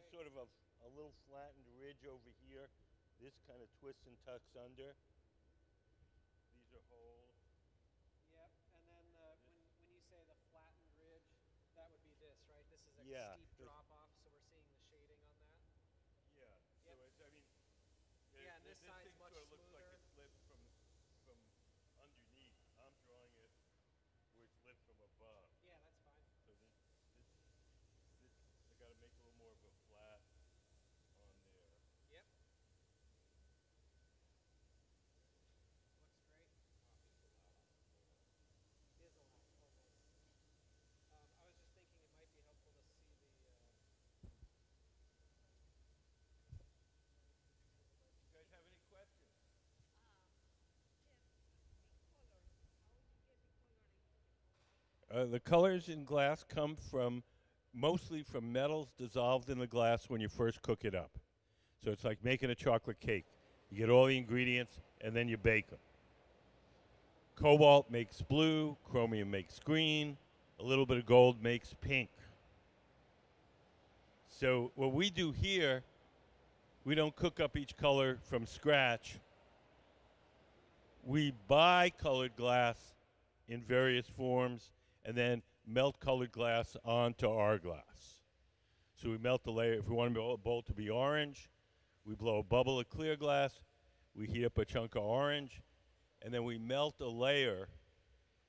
sort of a little flattened ridge over here. This kind of twists and tucks under. These are holes. Yep. And then when you say the flattened ridge, that would be this, right? This is a Yeah. steep drop off, so we're seeing the shading on that. Yeah. So Yep. it's, I mean, Yeah, and this side's thing much sort of looks like smoother. it's lit from underneath. I'm drawing it where it's lit from above. Yeah, that's fine. So this I got to make a little more of a flat on there. Yep. Looks great. It is allowed. Oh, nice. I was just thinking it might be helpful to see the. You guys have any questions? The colors in glass come from mostly from metals dissolved in the glass when you first cook it up. So it's like making a chocolate cake. You get all the ingredients and then you bake them. Cobalt makes blue, chromium makes green, a little bit of gold makes pink. So what we do here, we don't cook up each color from scratch. We buy colored glass in various forms and then melt colored glass onto our glass. So we melt the layer. If we want a bowl to be orange, we blow a bubble of clear glass, we heat up a chunk of orange, and then we melt a layer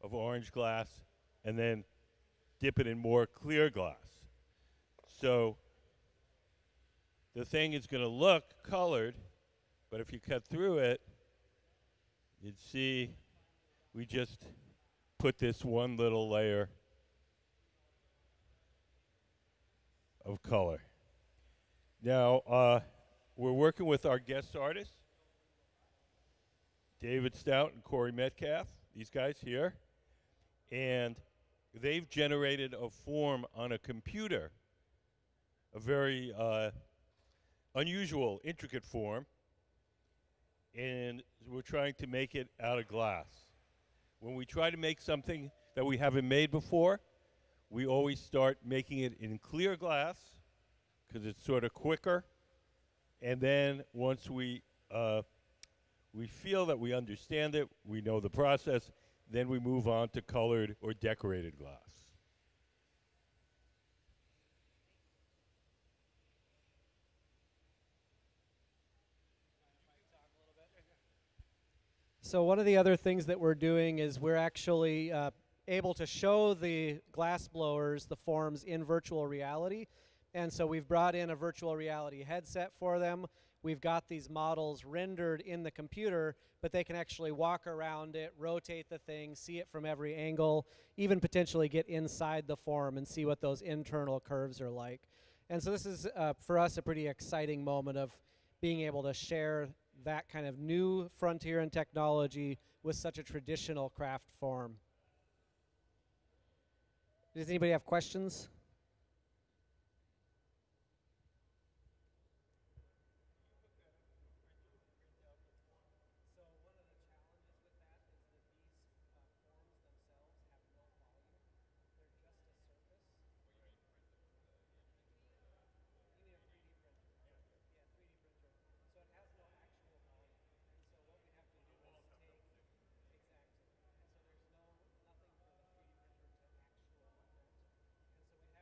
of orange glass and then dip it in more clear glass. So the thing is going to look colored, but if you cut through it, you'd see we just put this one little layer of color. Now, we're working with our guest artists, David Stout and Corey Metcalf, these guys here, and they've generated a form on a computer, a very unusual, intricate form, and we're trying to make it out of glass. When we try to make something that we haven't made before, we always start making it in clear glass because it's sort of quicker. And then once we feel that we understand it, we know the process, then we move on to colored or decorated glass. So one of the other things that we're doing is we're actually able to show the glass blowers the forms in virtual reality. And so we've brought in a virtual reality headset for them. We've got these models rendered in the computer, but they can actually walk around it, rotate the thing, see it from every angle, even potentially get inside the form and see what those internal curves are like. And so this is, for us, a pretty exciting moment of being able to share that kind of new frontier in technology with such a traditional craft form. Does anybody have questions? So one of the challenges with that is that these forms themselves have no volume. They're just a surface. You need a 3D printer. Yeah, 3D printer. So it has no actual volume. And so what we have to do is take exactly. And so there's nothing for the 3D printer to actually print. And so we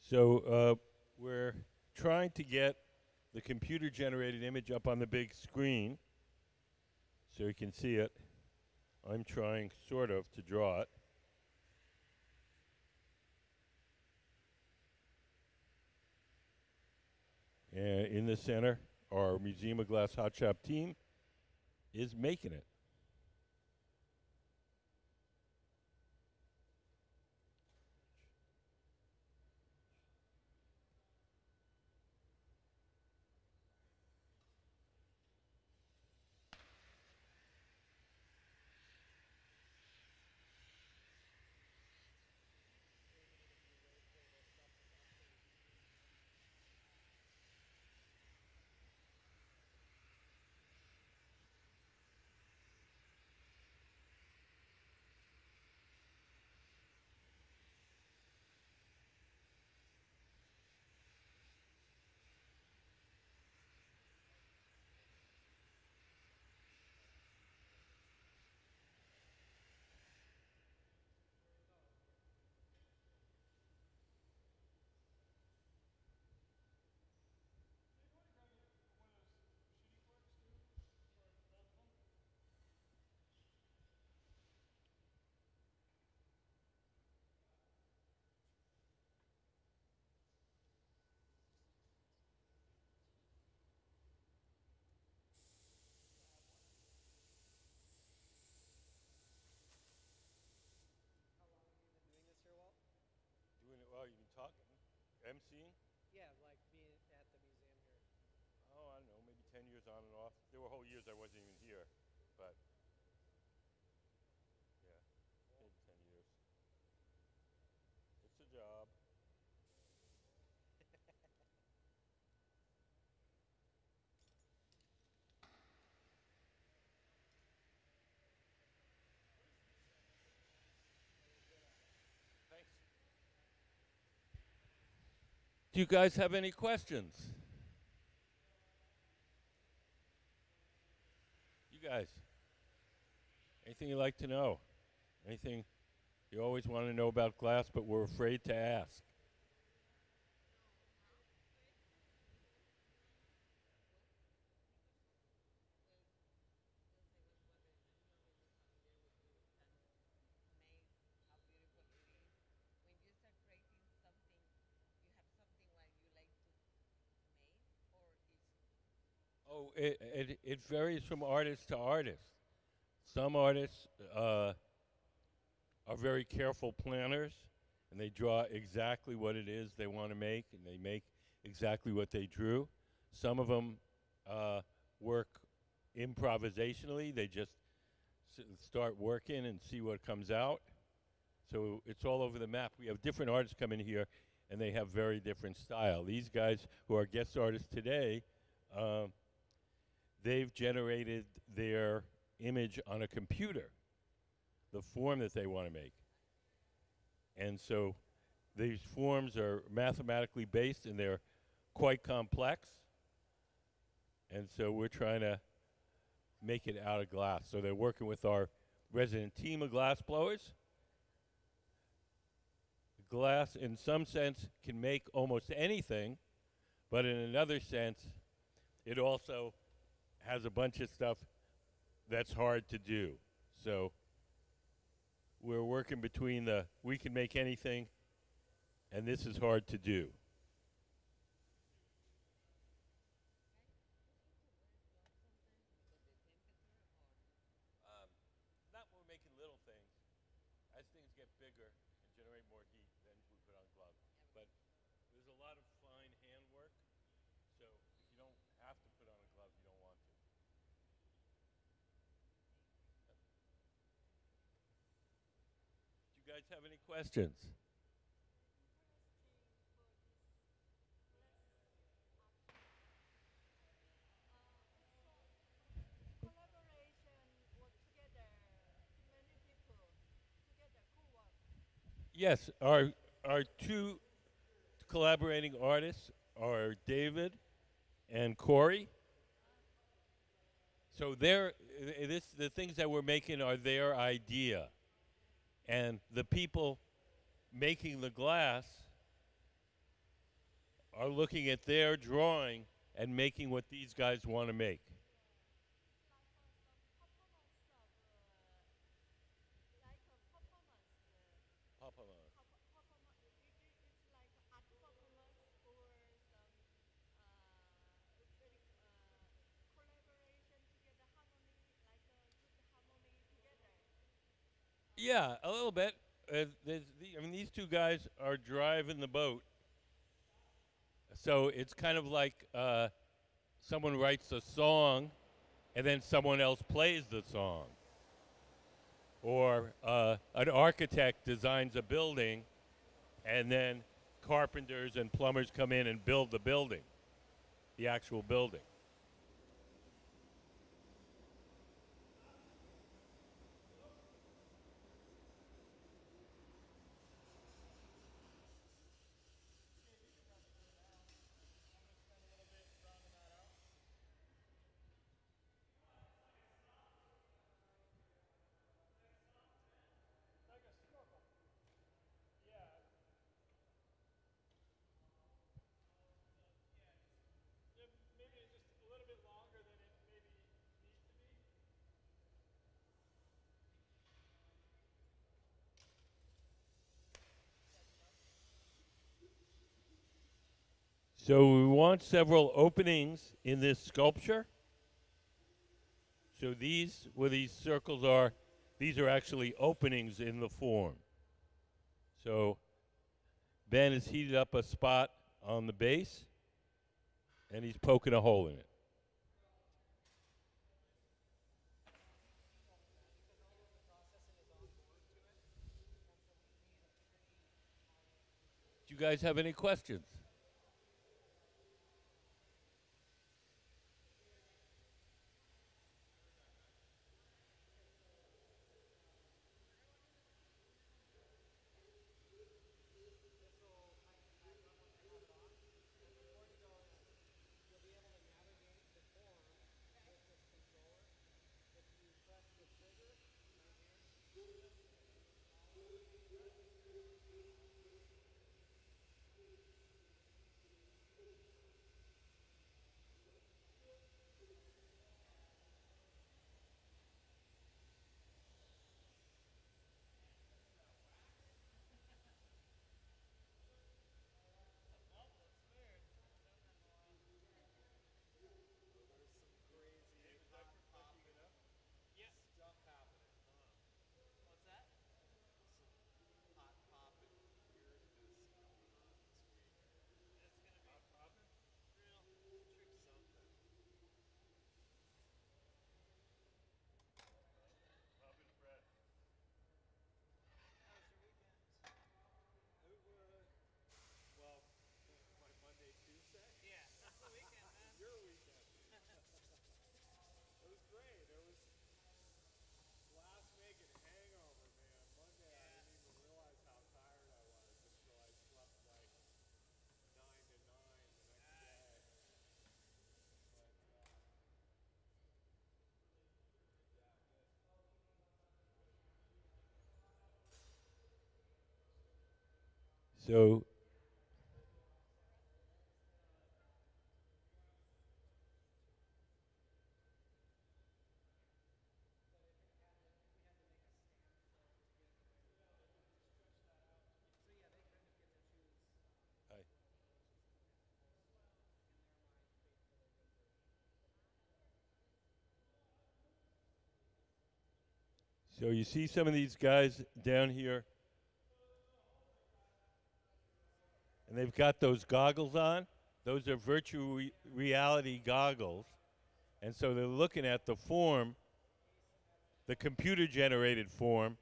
So we're trying to get the computer-generated image up on the big screen so you can see it. I'm trying, sort of, to draw it. And in the center, our Museum of Glass Hot Shop team is making it. Doing it while you've been talking? MCing? Yeah, like being at the museum here. Oh, I don't know, maybe 10 years on and off. There were whole years I wasn't even here, but yeah, maybe 10 years. It's a job. Thanks. Do you guys have any questions? You guys, anything you'd like to know? Anything you always want to know about glass, but we're afraid to ask? Oh, it varies from artist to artist. Some artists are very careful planners, and they draw exactly what it is they want to make, and they make exactly what they drew. Some of them work improvisationally. They just start working and see what comes out. So it's all over the map. We have different artists come in here, and they have very different style. These guys who are guest artists today, they've generated their image on a computer, the form that they want to make. And so these forms are mathematically based, and they're quite complex. And so we're trying to make it out of glass. So they're working with our resident team of glass blowers. Glass, in some sense, can make almost anything, but in another sense, it also has a bunch of stuff that's hard to do. So we're working between the we can make anything and this is hard to do. Not when we're making little things. As things get bigger and generate more heat, then we put on gloves. But there's a lot of fine handwork, so if you don't have to put on a glove, you don't want to. Do you guys have any questions? Yes, our two collaborating artists are David and Corey. So the things that we're making are their idea, and the people making the glass are looking at their drawing and making what these guys want to make. Yeah, a little bit. I mean, these two guys are driving the boat, so it's kind of like someone writes a song, and then someone else plays the song, or an architect designs a building, and then carpenters and plumbers come in and build the building, the actual building. So we want several openings in this sculpture. So these, where these circles are, these are actually openings in the form. So Ben has heated up a spot on the base, and he's poking a hole in it. Do you guys have any questions? So So you see some of these guys down here, and they've got those goggles on. Those are virtual reality goggles, and so they're looking at the form, the computer-generated form,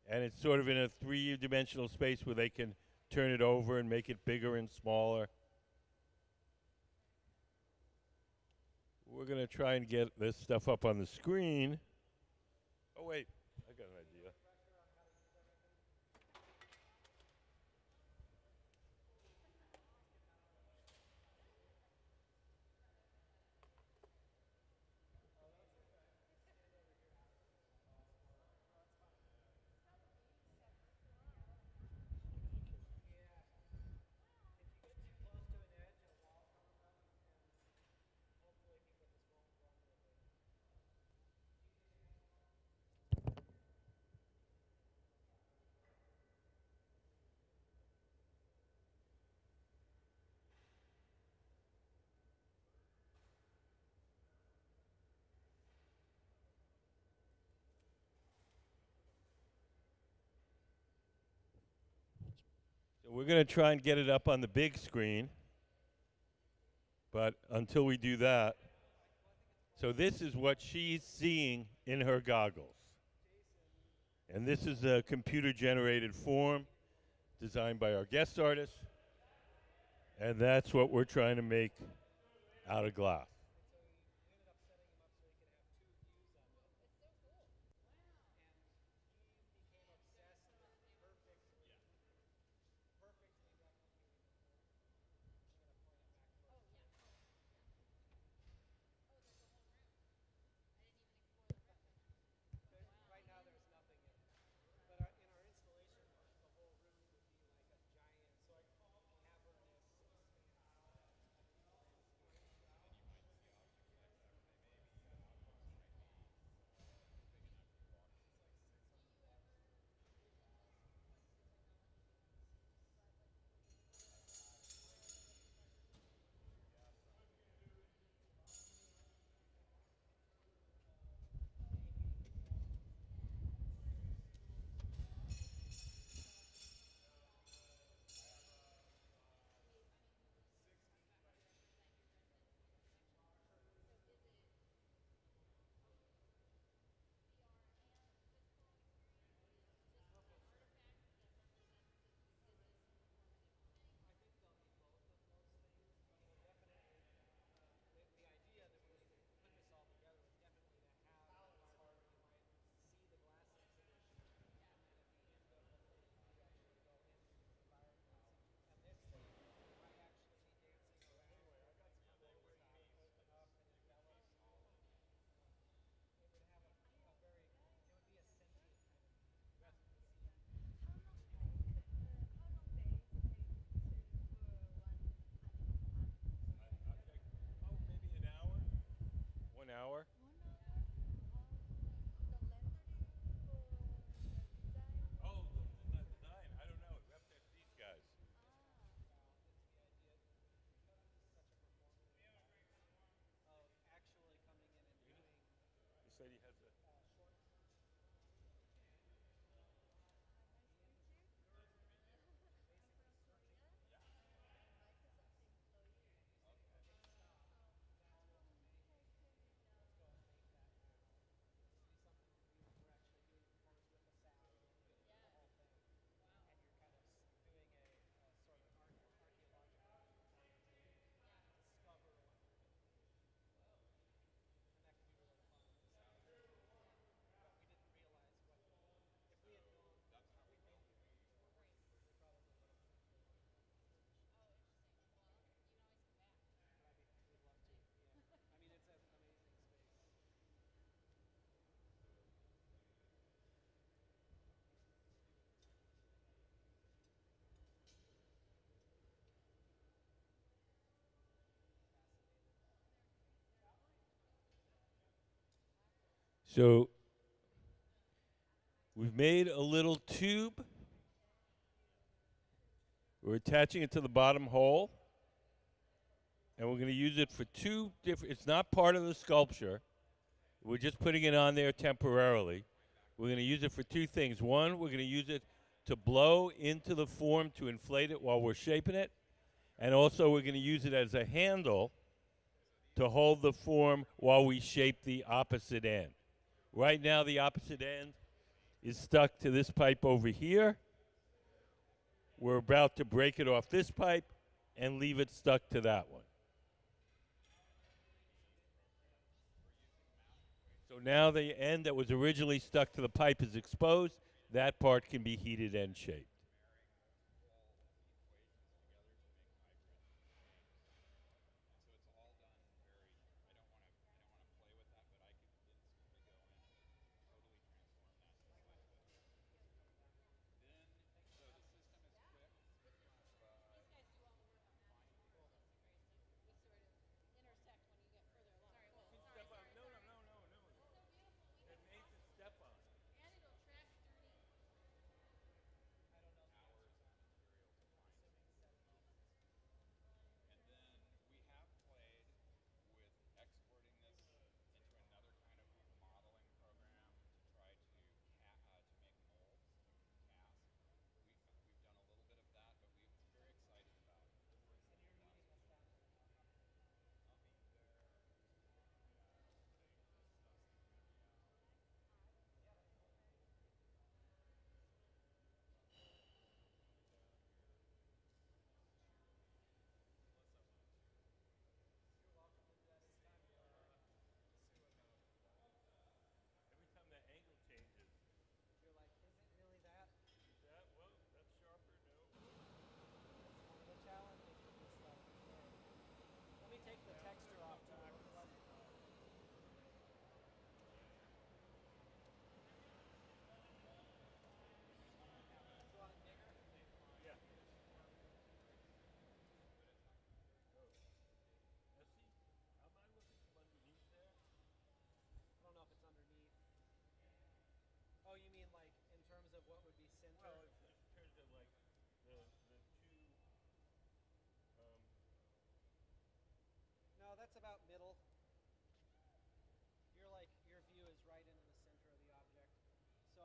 and it's sort of in a three-dimensional space where they can turn it over and make it bigger and smaller. We're going to try and get this stuff up on the screen. Oh, wait. I got an idea. So we're going to try and get it up on the big screen, but until we do that, so this is what she's seeing in her goggles. And this is a computer-generated form designed by our guest artist, and that's what we're trying to make out of glass. Maybe an hour? 1 hour? Oh, the design. I don't know. We have to ask these guys. He said he has a. So we've made a little tube. We're attaching it to the bottom hole, and we're going to use it for two different. It's not part of the sculpture. We're just putting it on there temporarily. We're going to use it for two things. One, we're going to use it to blow into the form to inflate it while we're shaping it, and also we're going to use it as a handle to hold the form while we shape the opposite end. Right now, the opposite end is stuck to this pipe over here. We're about to break it off this pipe and leave it stuck to that one. So now the end that was originally stuck to the pipe is exposed. That part can be heated and shaped. No, that's about middle. Your view is right into the center of the object. So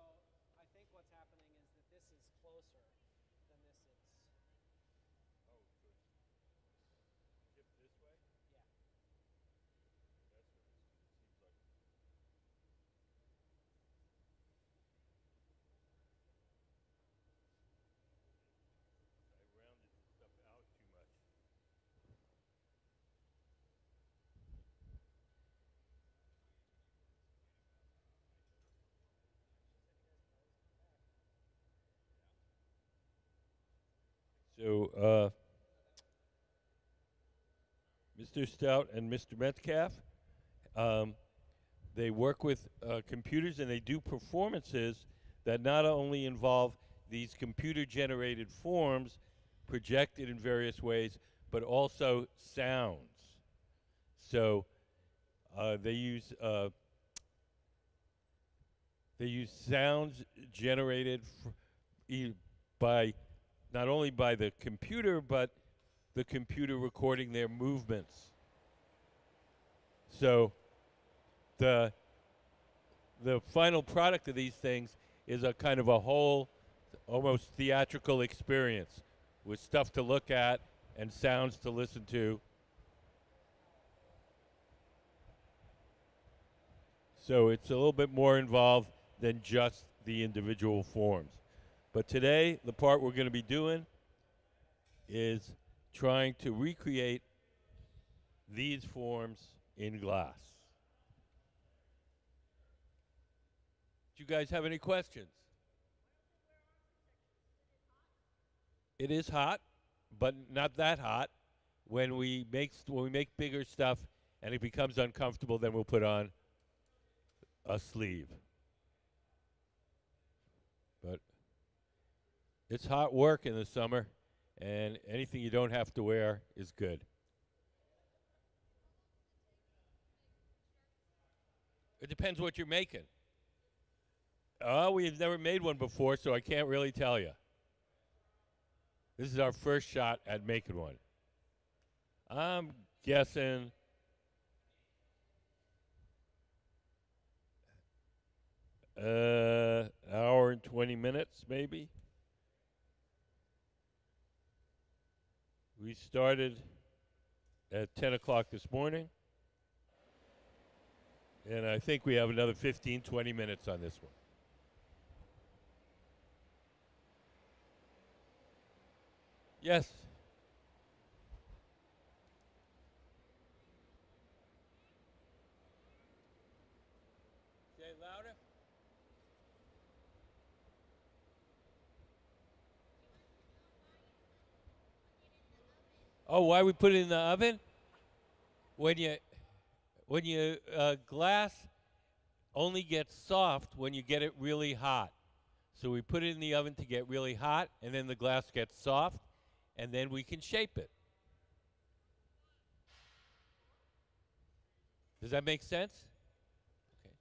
I think what's happening is that this is closer than this is. Oh, so it's tipped this way? Yeah. That's what it seems like. I rounded the stuff out too much. So, Mr. Stout and Mr. Metcalf, um, they work with computers and they do performances that not only involve these computer generated forms projected in various ways, but also sounds. So they use sounds generated by not only by the computer, but the computer recording their movements. So the final product of these things is a kind of a whole, almost theatrical experience with stuff to look at and sounds to listen to. So it's a little bit more involved than just the individual forms. But today, the part we're going to be doing is trying to recreate these forms in glass. Do you guys have any questions? It is hot, but not that hot. When we make bigger stuff and it becomes uncomfortable, then we'll put on a sleeve. But it's hot work in the summer, and anything you don't have to wear is good. It depends what you're making. Oh, we've never made one before, so I can't really tell you. This is our first shot at making one. I'm guessing hour and 20 minutes, maybe. We started at 10 o'clock this morning, and I think we have another 15, 20 minutes on this one. Yes. Say it louder. Oh, why we put it in the oven? When you glass only gets soft when you get it really hot. So we put it in the oven to get really hot, and then the glass gets soft, and then we can shape it. Does that make sense? Okay.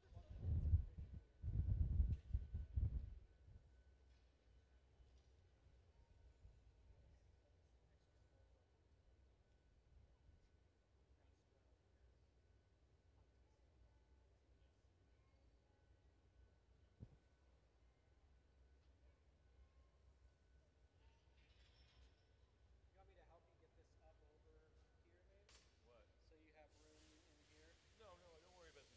You want me to help you get this up over here, Dave? What? So you have room in here? No, don't worry about the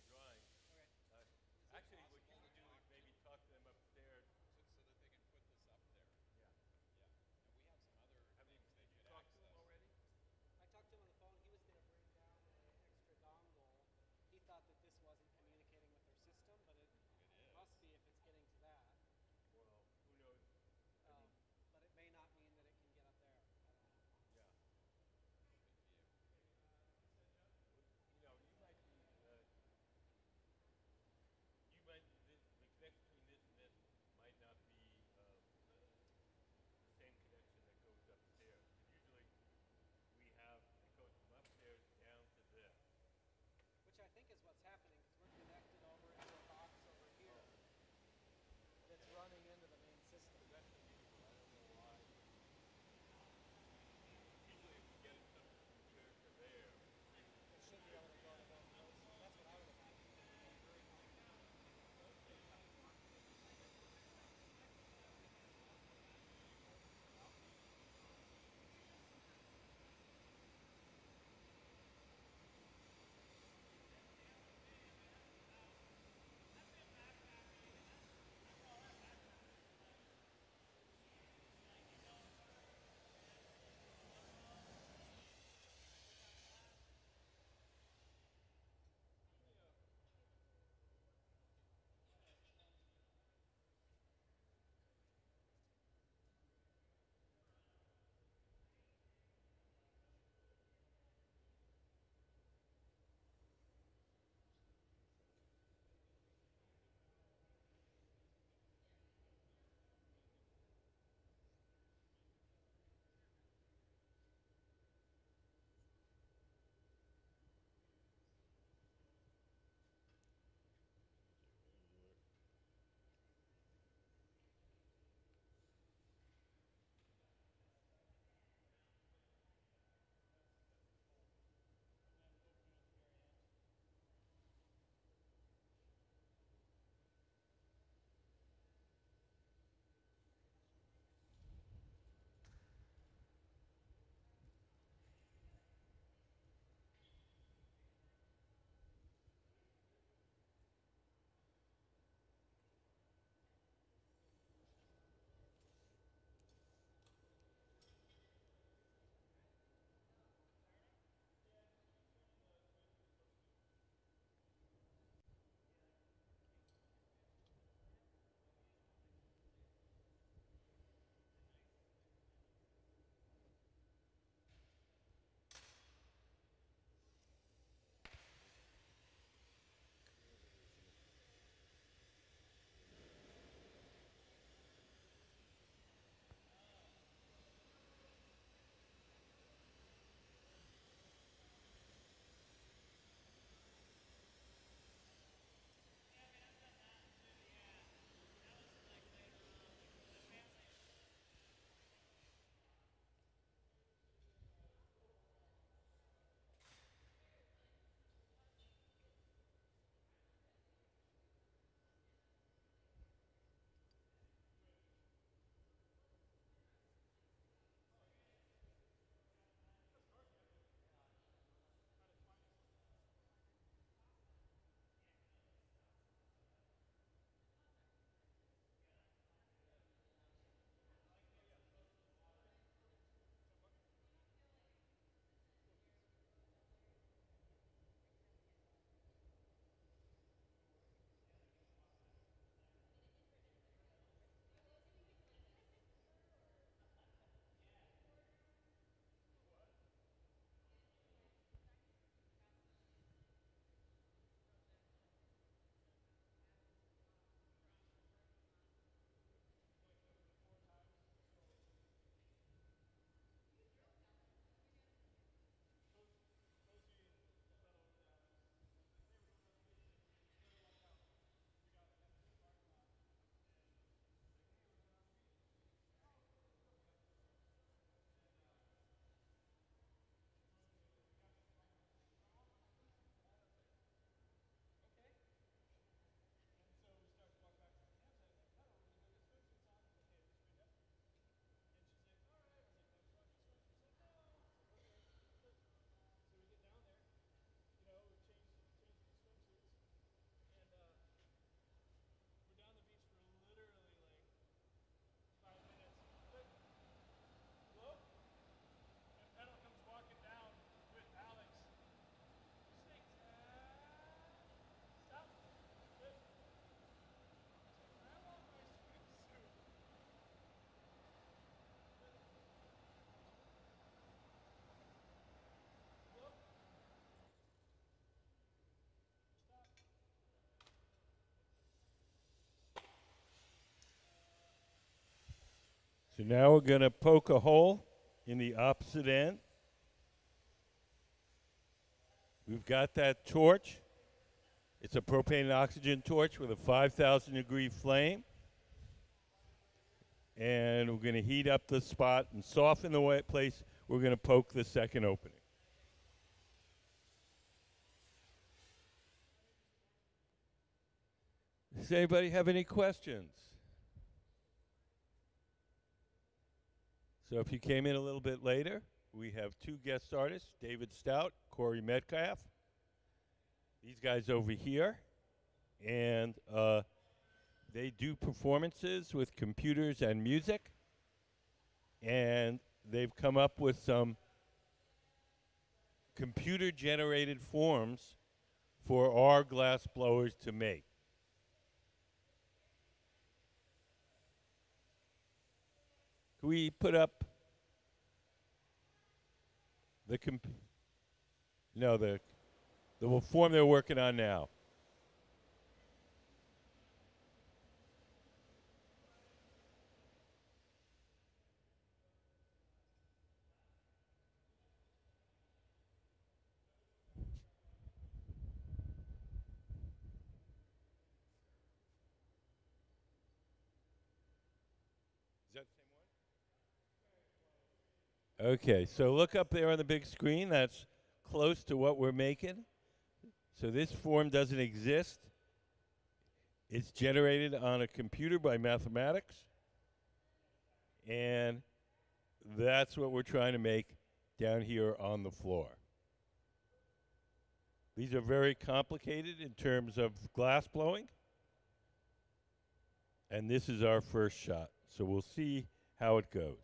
So now we're going to poke a hole in the opposite end. We've got that torch. It's a propane and oxygen torch with a 5,000 degree flame. And we're going to heat up the spot and soften the wet place. We're going to poke the second opening. Does anybody have any questions? So if you came in a little bit later, we have two guest artists, David Stout, Corey Metcalf. These guys over here. And they do performances with computers and music. And they've come up with some computer-generated forms for our glass blowers to make. Can we put up the the form they're working on now? Is that the same one? Okay, so look up there on the big screen. That's close to what we're making. So this form doesn't exist. It's generated on a computer by mathematics. And that's what we're trying to make down here on the floor. These are very complicated in terms of glass blowing. And this is our first shot. So we'll see how it goes.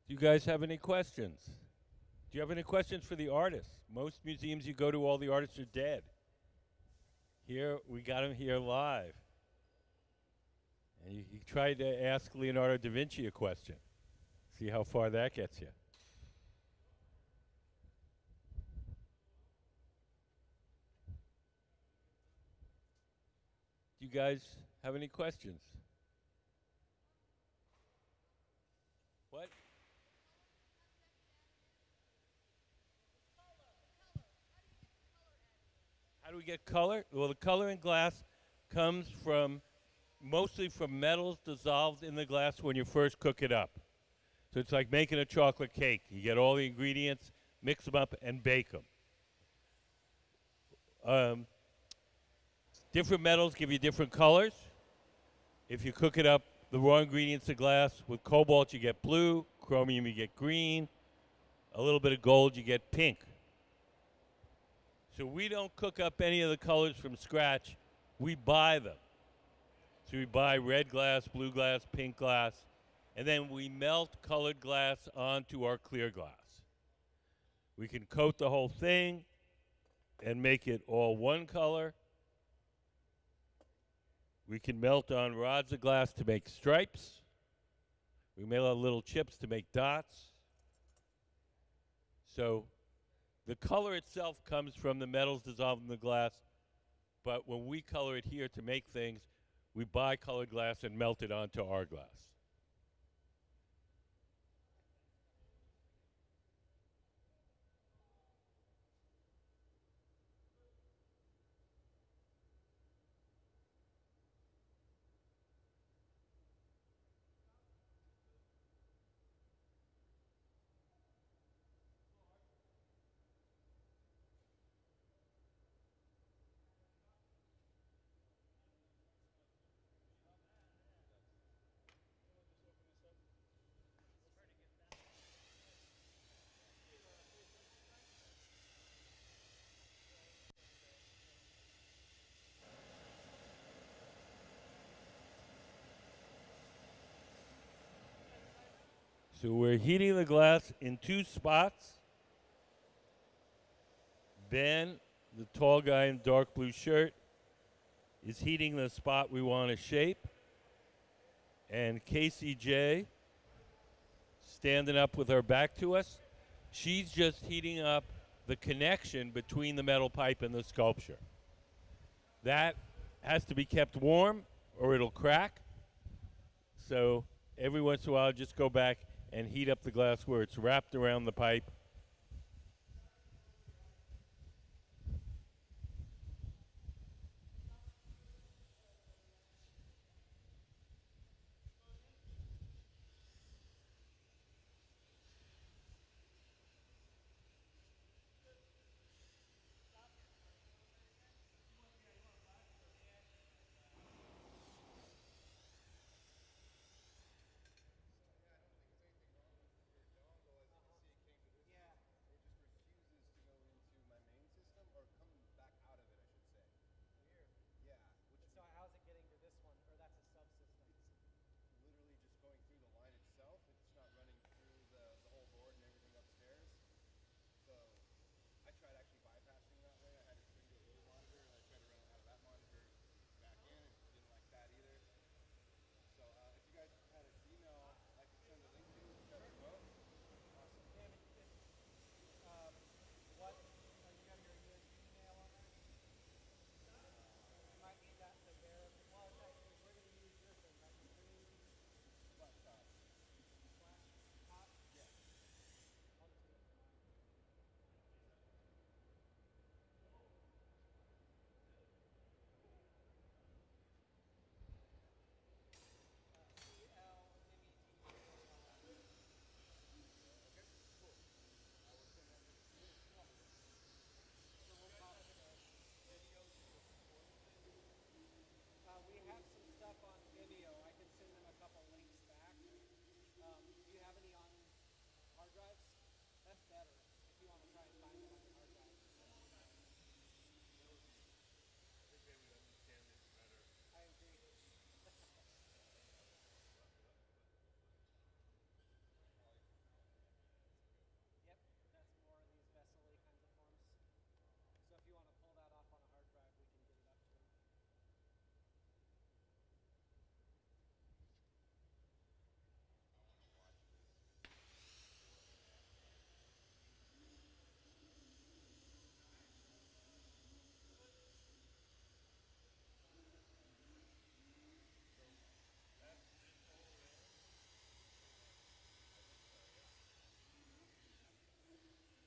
Do you guys have any questions? Do you have any questions for the artists? Most museums you go to, all the artists are dead. Here, we got them here live. And you tried to ask Leonardo da Vinci a question. See how far that gets you. Do you guys have any questions? What? do we get color? Well, the color in glass comes from mostly from metals dissolved in the glass when you first cook it up. So it's like making a chocolate cake. You get all the ingredients, mix them up, and bake them. Different metals give you different colors. If you cook it up, the raw ingredients of glass, with cobalt you get blue, chromium you get green, a little bit of gold you get pink. So we don't cook up any of the colors from scratch. We buy them. So we buy red glass, blue glass, pink glass, and then we melt colored glass onto our clear glass. We can coat the whole thing and make it all one color. We can melt on rods of glass to make stripes. We melt on little chips to make dots. So the color itself comes from the metals dissolved in the glass, but when we color it here to make things, we buy colored glass and melt it onto our glass. So we're heating the glass in two spots. Ben, the tall guy in dark blue shirt, is heating the spot we want to shape. And Casey J, standing up with her back to us, she's just heating up the connection between the metal pipe and the sculpture. That has to be kept warm or it'll crack. So every once in a while, just go back and heat up the glass where it's wrapped around the pipe.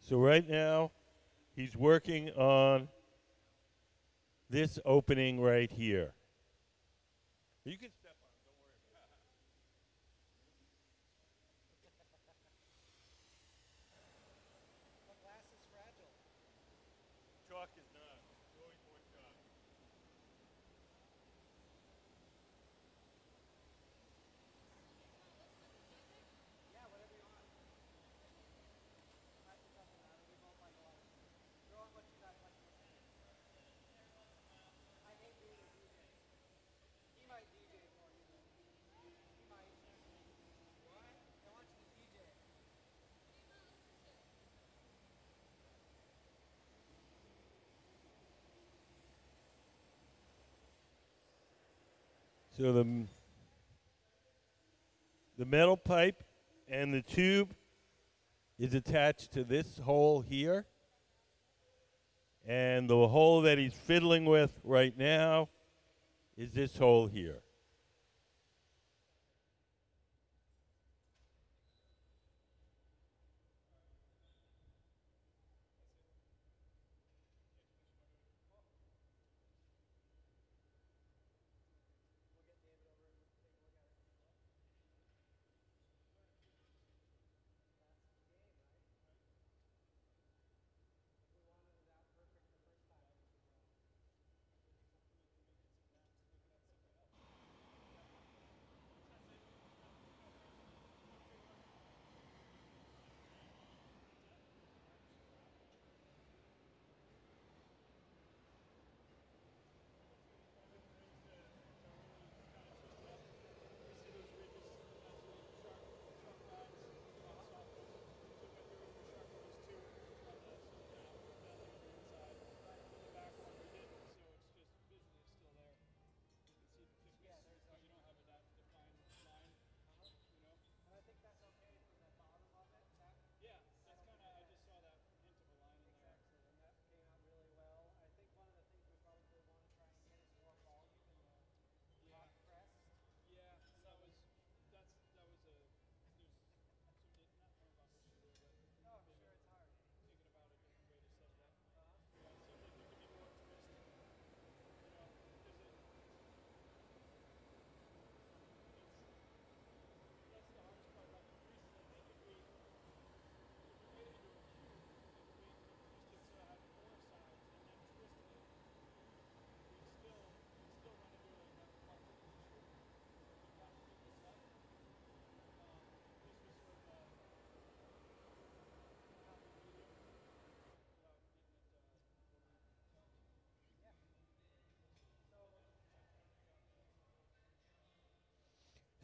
So right now, he's working on this opening right here. You can step on it, don't worry about it. But glass is fragile. Chalk is not. It's always more chalk. Yeah, whatever you want. It doesn't matter. We both like a lot of music. Throw on what you guys like listening to. I hate being a DJ. He might DJ for you. He might. What? I want you to DJ. So the metal pipe and the tube is attached to this hole here. And the hole that he's fiddling with right now is this hole here.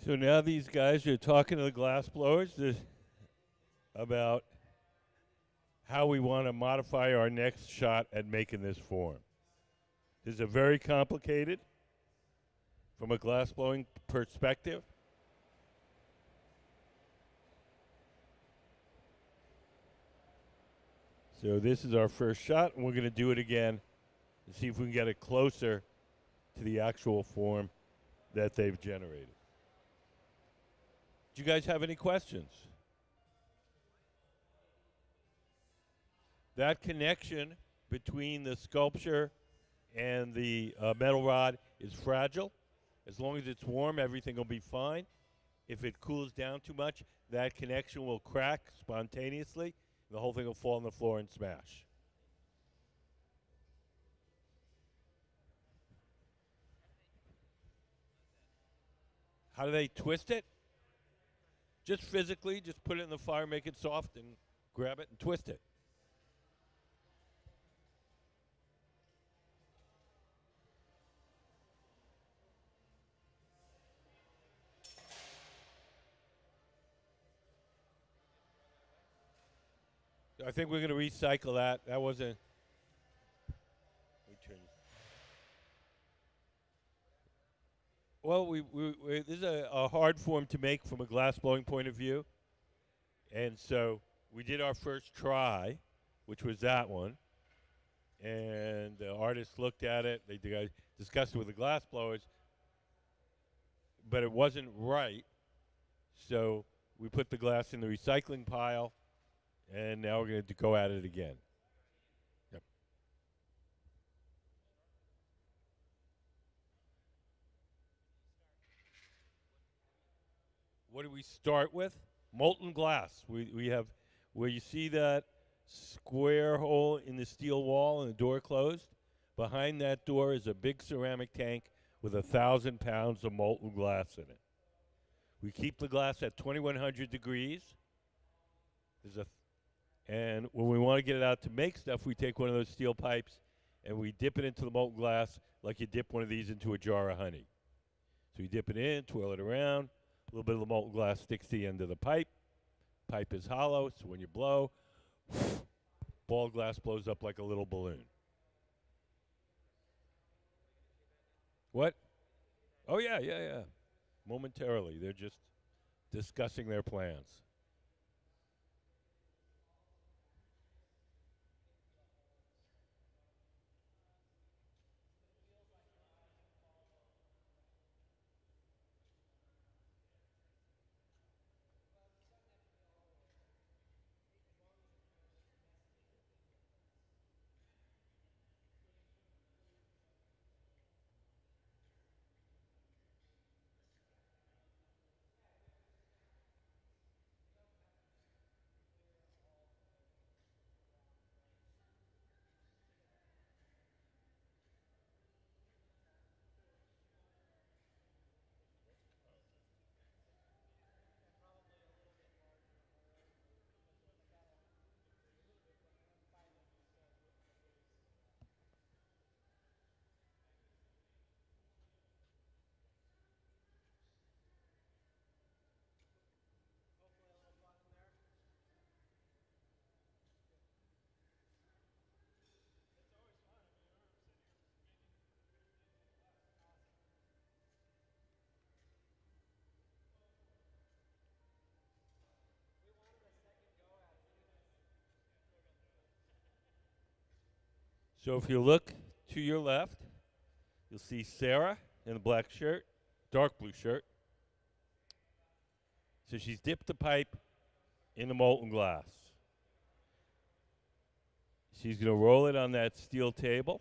So now these guys are talking to the glass blowers about how we want to modify our next shot at making this form. This is a very complicated from a glass blowing perspective. So this is our first shot, and we're going to do it again and see if we can get it closer to the actual form that they've generated. Do you guys have any questions? That connection between the sculpture and the metal rod is fragile. As long as it's warm, everything will be fine. If it cools down too much, that connection will crack spontaneously. The whole thing will fall on the floor and smash. How do they twist it? Just physically, just put it in the fire, make it soft, and grab it and twist it. I think we're going to recycle that. That wasn't. Let me turn. Well, this is a hard form to make from a glass blowing point of view, and so we did our first try, which was that one, and the artist looked at it. They discussed it with the glass blowers, but it wasn't right. So we put the glass in the recycling pile, and now we're going to go at it again. Yep. What do we start with? Molten glass. We have where you see that square hole in the steel wall and the door closed. Behind that door is a big ceramic tank with 1,000 pounds of molten glass in it. We keep the glass at 2,100 degrees. And when we want to get it out to make stuff, we take one of those steel pipes and we dip it into the molten glass like you dip one of these into a jar of honey. So you dip it in, twirl it around. A little bit of the molten glass sticks to the end of the pipe. Pipe is hollow, so when you blow, ball glass blows up like a little balloon. What? Oh, yeah, yeah, yeah. Momentarily. They're just discussing their plans. So if you look to your left, you'll see Sarah in the black shirt, dark blue shirt. So she's dipped the pipe in the molten glass. She's going to roll it on that steel table,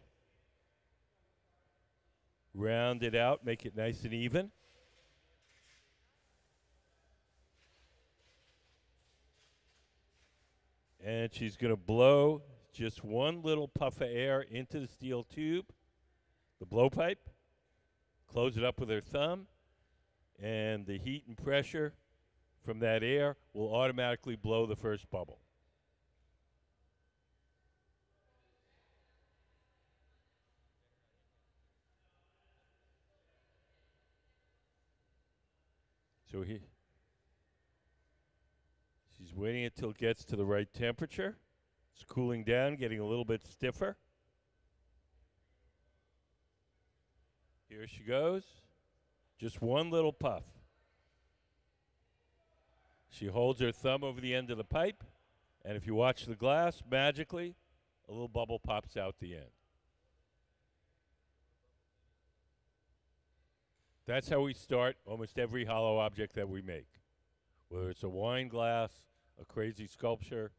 round it out, make it nice and even. And she's going to blow just one little puff of air into the steel tube, the blowpipe, close it up with her thumb, and the heat and pressure from that air will automatically blow the first bubble. So she's waiting until it gets to the right temperature. It's cooling down, getting a little bit stiffer. Here she goes. Just one little puff. She holds her thumb over the end of the pipe, and if you watch the glass, magically, a little bubble pops out the end. That's how we start almost every hollow object that we make, whether it's a wine glass, a crazy sculpture.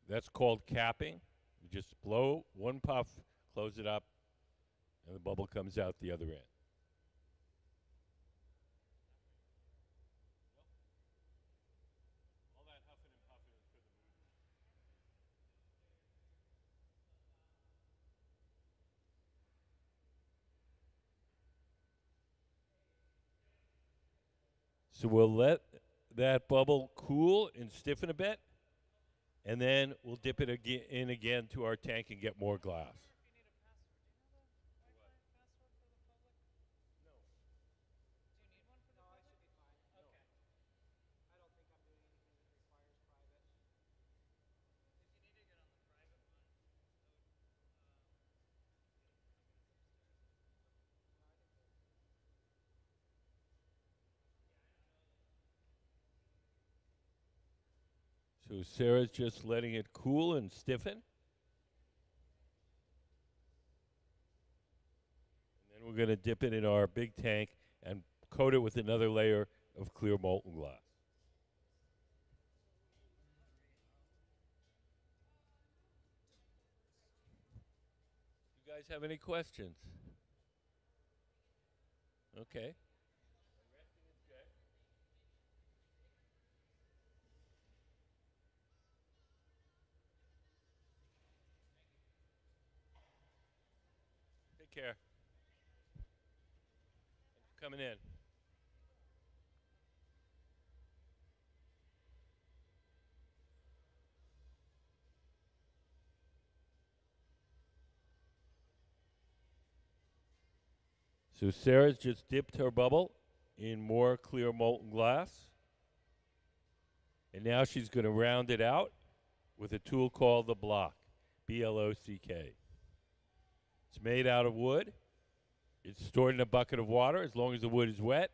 That's called capping. You just blow one puff, close it up, and the bubble comes out the other end. So we'll let that bubble cool and stiffen a bit, and then we'll dip it in again to our tank and get more glass. So Sarah's just letting it cool and stiffen. And then we're going to dip it in our big tank and coat it with another layer of clear molten glass. You guys have any questions? Okay. care. Coming in. So Sarah's just dipped her bubble in more clear molten glass. And now she's going to round it out with a tool called the block, B-L-O-C-K. It's made out of wood. It's stored in a bucket of water. As long as the wood is wet,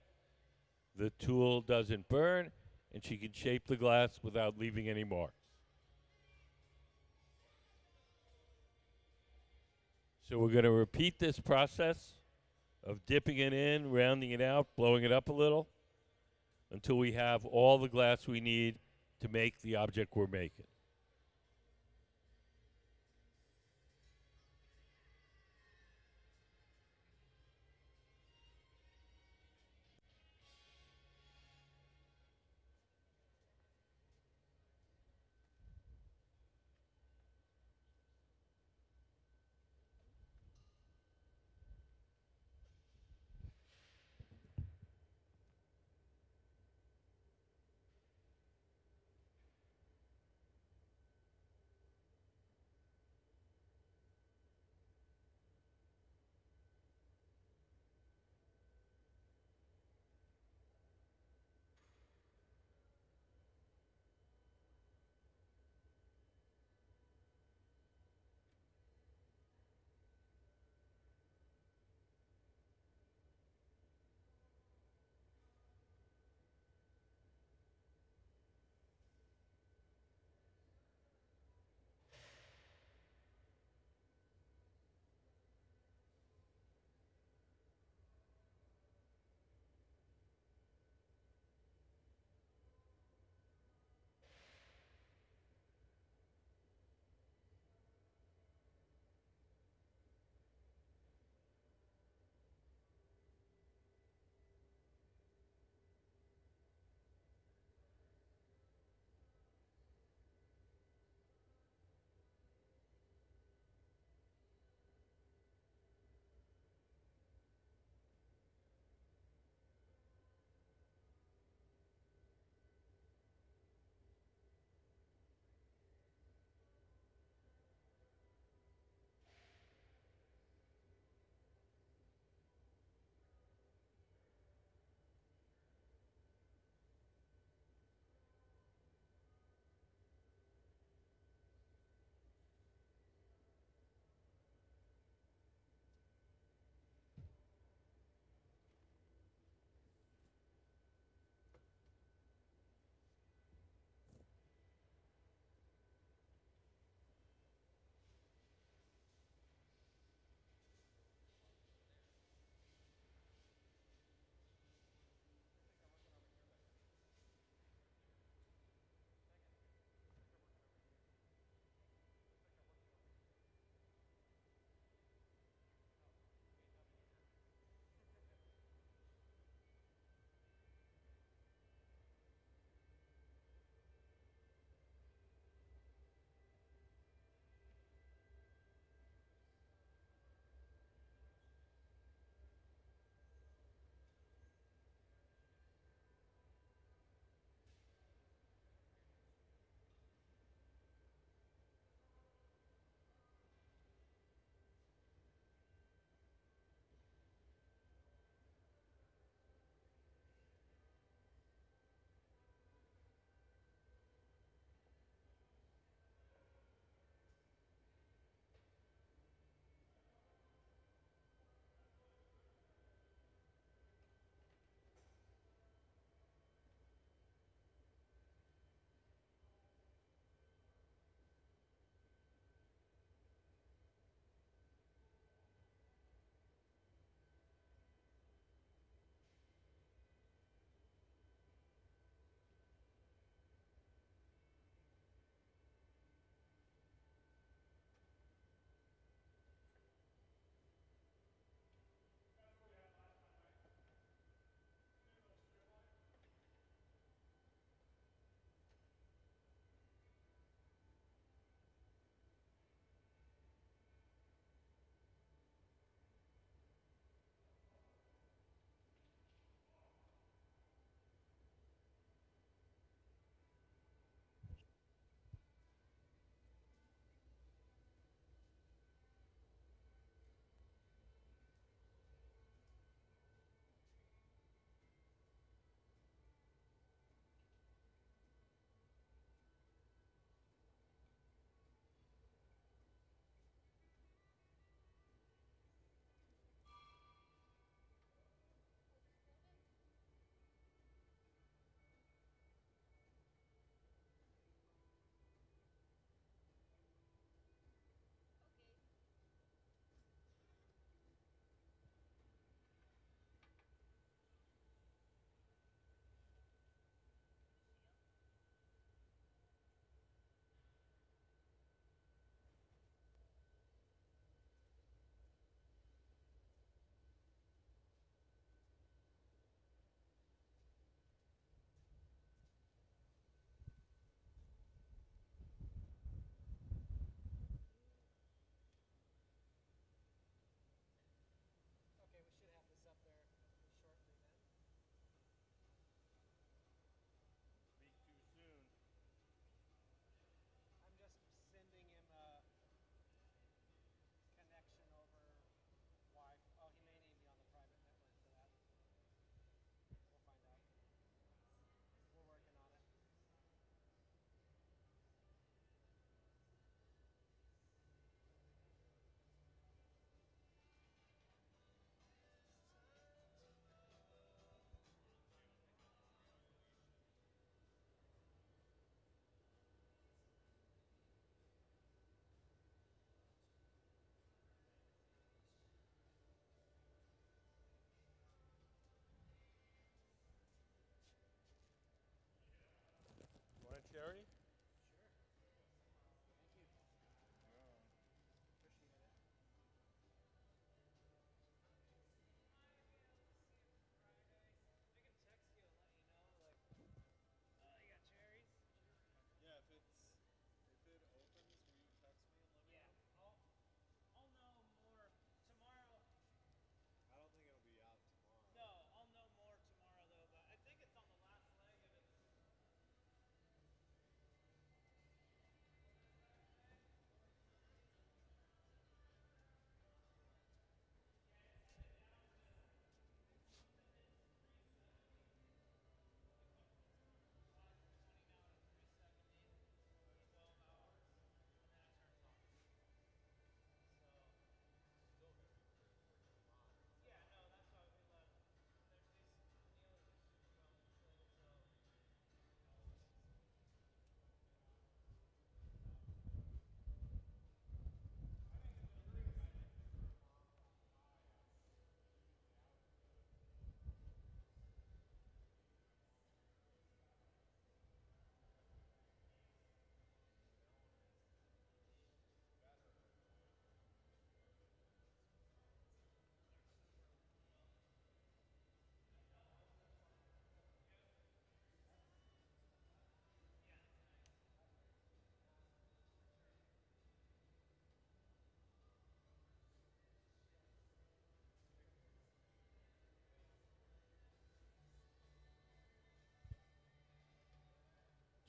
the tool doesn't burn, and she can shape the glass without leaving any marks. So we're going to repeat this process of dipping it in, rounding it out, blowing it up a little, until we have all the glass we need to make the object we're making.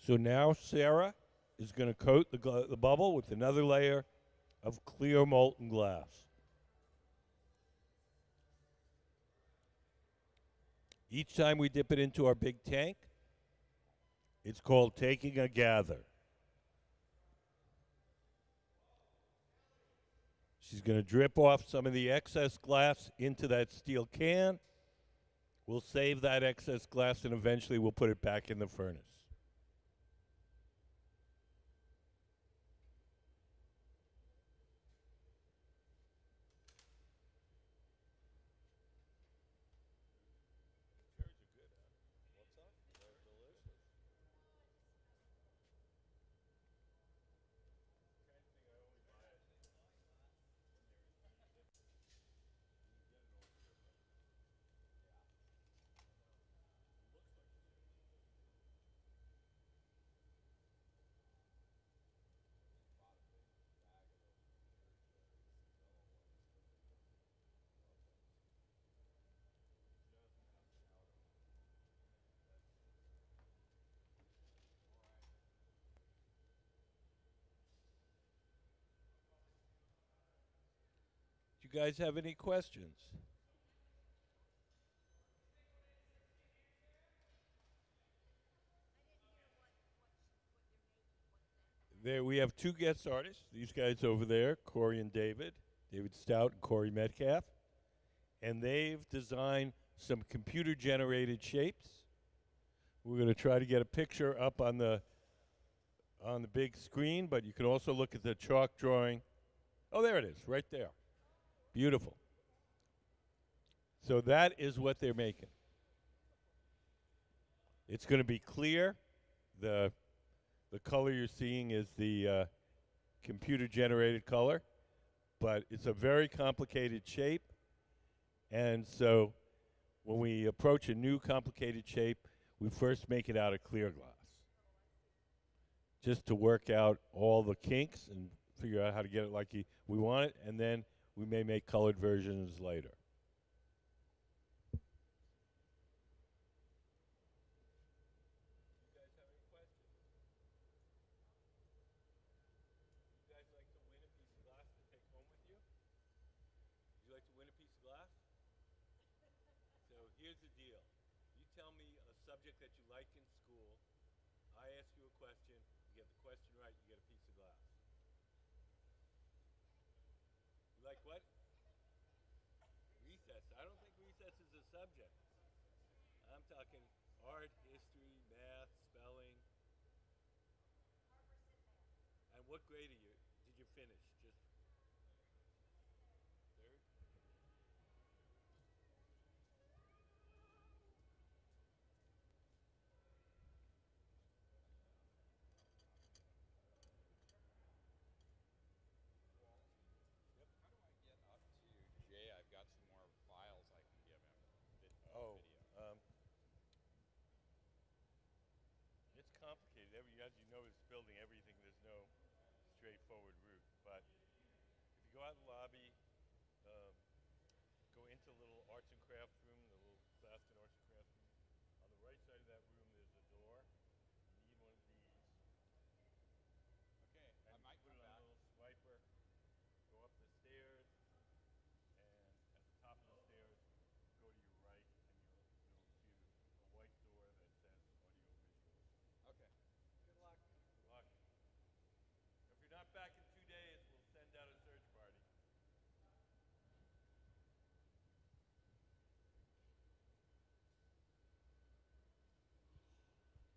So now Sarah is going to coat the bubble with another layer of clear molten glass. Each time we dip it into our big tank, it's called taking a gather. She's going to drip off some of the excess glass into that steel can. We'll save that excess glass and eventually we'll put it back in the furnace. Do you guys have any questions? There we have two guest artists. These guys over there, Corey and David Stout and Corey Metcalf, and they've designed some computer-generated shapes. We're going to try to get a picture up on the big screen, but you can also look at the chalk drawing. Oh, there it is, right there. Beautiful. So that is what they're making. It's going to be clear. The color you're seeing is the computer-generated color, but it's a very complicated shape. And so when we approach a new complicated shape, we first make it out of clear glass, just to work out all the kinks and figure out how to get it like we want it, and then we may make colored versions later. Would you like to win a piece of glass? So here's the deal. You tell me a subject that you like in school. I ask you a question. You get the question right, you get a piece of glass. You like what? Recess. I don't think recess is a subject. I'm talking art, history, math, spelling. And what grade did you finish? Just third? How do I get up to Jay? I've got some more files I can give him. Oh, Video. it's complicated. As you know, this building, everything, there's no straightforward route. But if you go out in the lobby, um, go into the little arts and crafts room, the little Saskin arts and crafts room. On the right side of that room, there's a door. You need one of these, Okay, and I you might put come it on a back. little swiper. Go up the stairs, and at the top of the stairs, go to your right, and you'll see a white door that says audio visuals. Okay. Good luck. Good luck. If you're not back in 2 days, we'll send out a search party.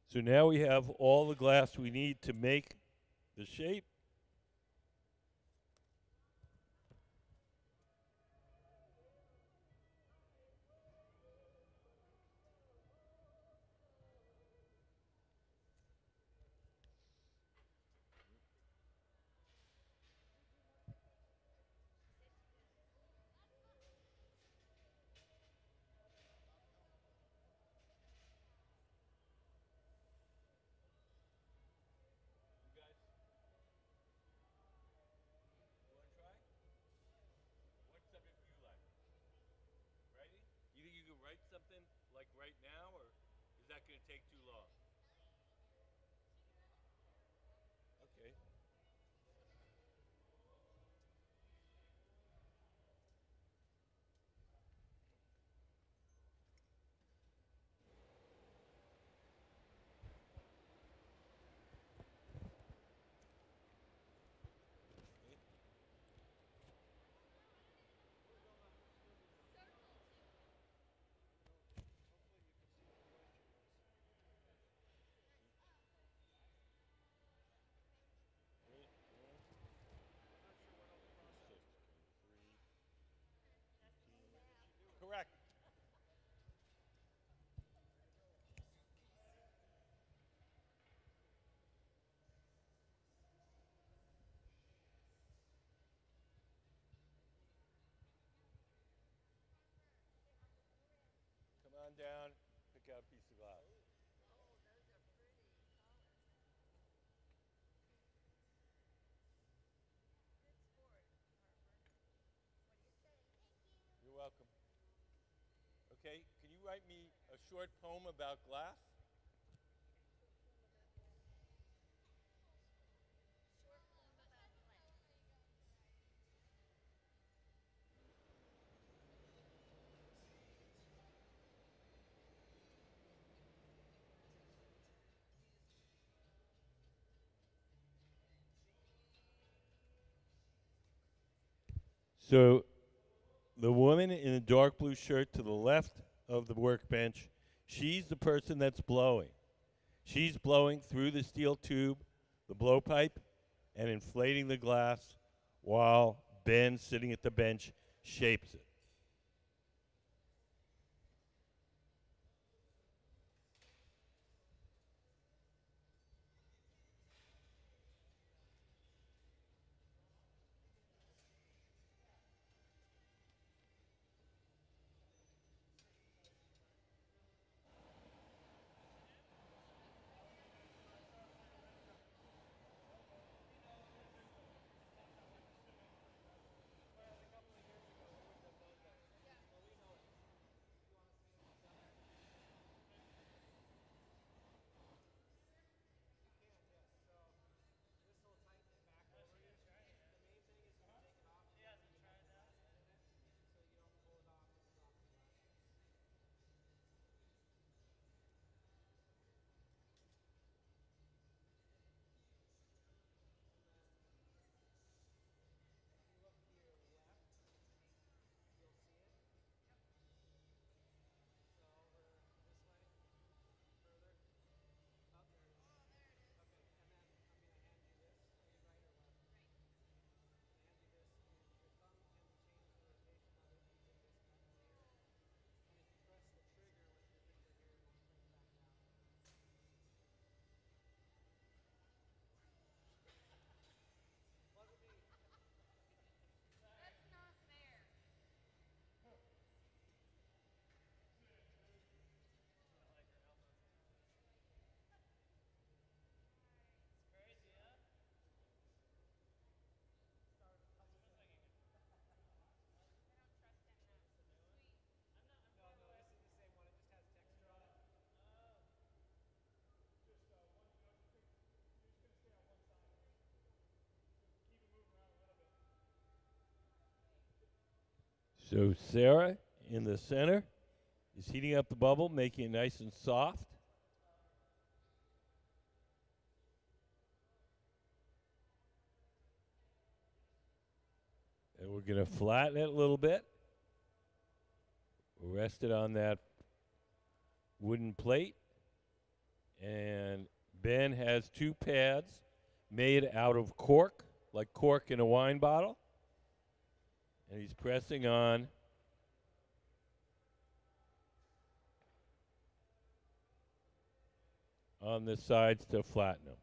So now we have all the glass we need to make the shape. You guys, you want to try? What subject do you like? Writing? You think you can write something like right now, or is that going to take too long? Okay, can you write me a short poem about glass? So the woman in the dark blue shirt to the left of the workbench, she's the person that's blowing. She's blowing through the steel tube, the blowpipe, and inflating the glass while Ben, sitting at the bench, shapes it. So Sarah in the center is heating up the bubble, making it nice and soft. And we're going to flatten it a little bit. We'll rest it on that wooden plate. And Ben has two pads made out of cork, like cork in a wine bottle. And he's pressing on the sides to flatten them.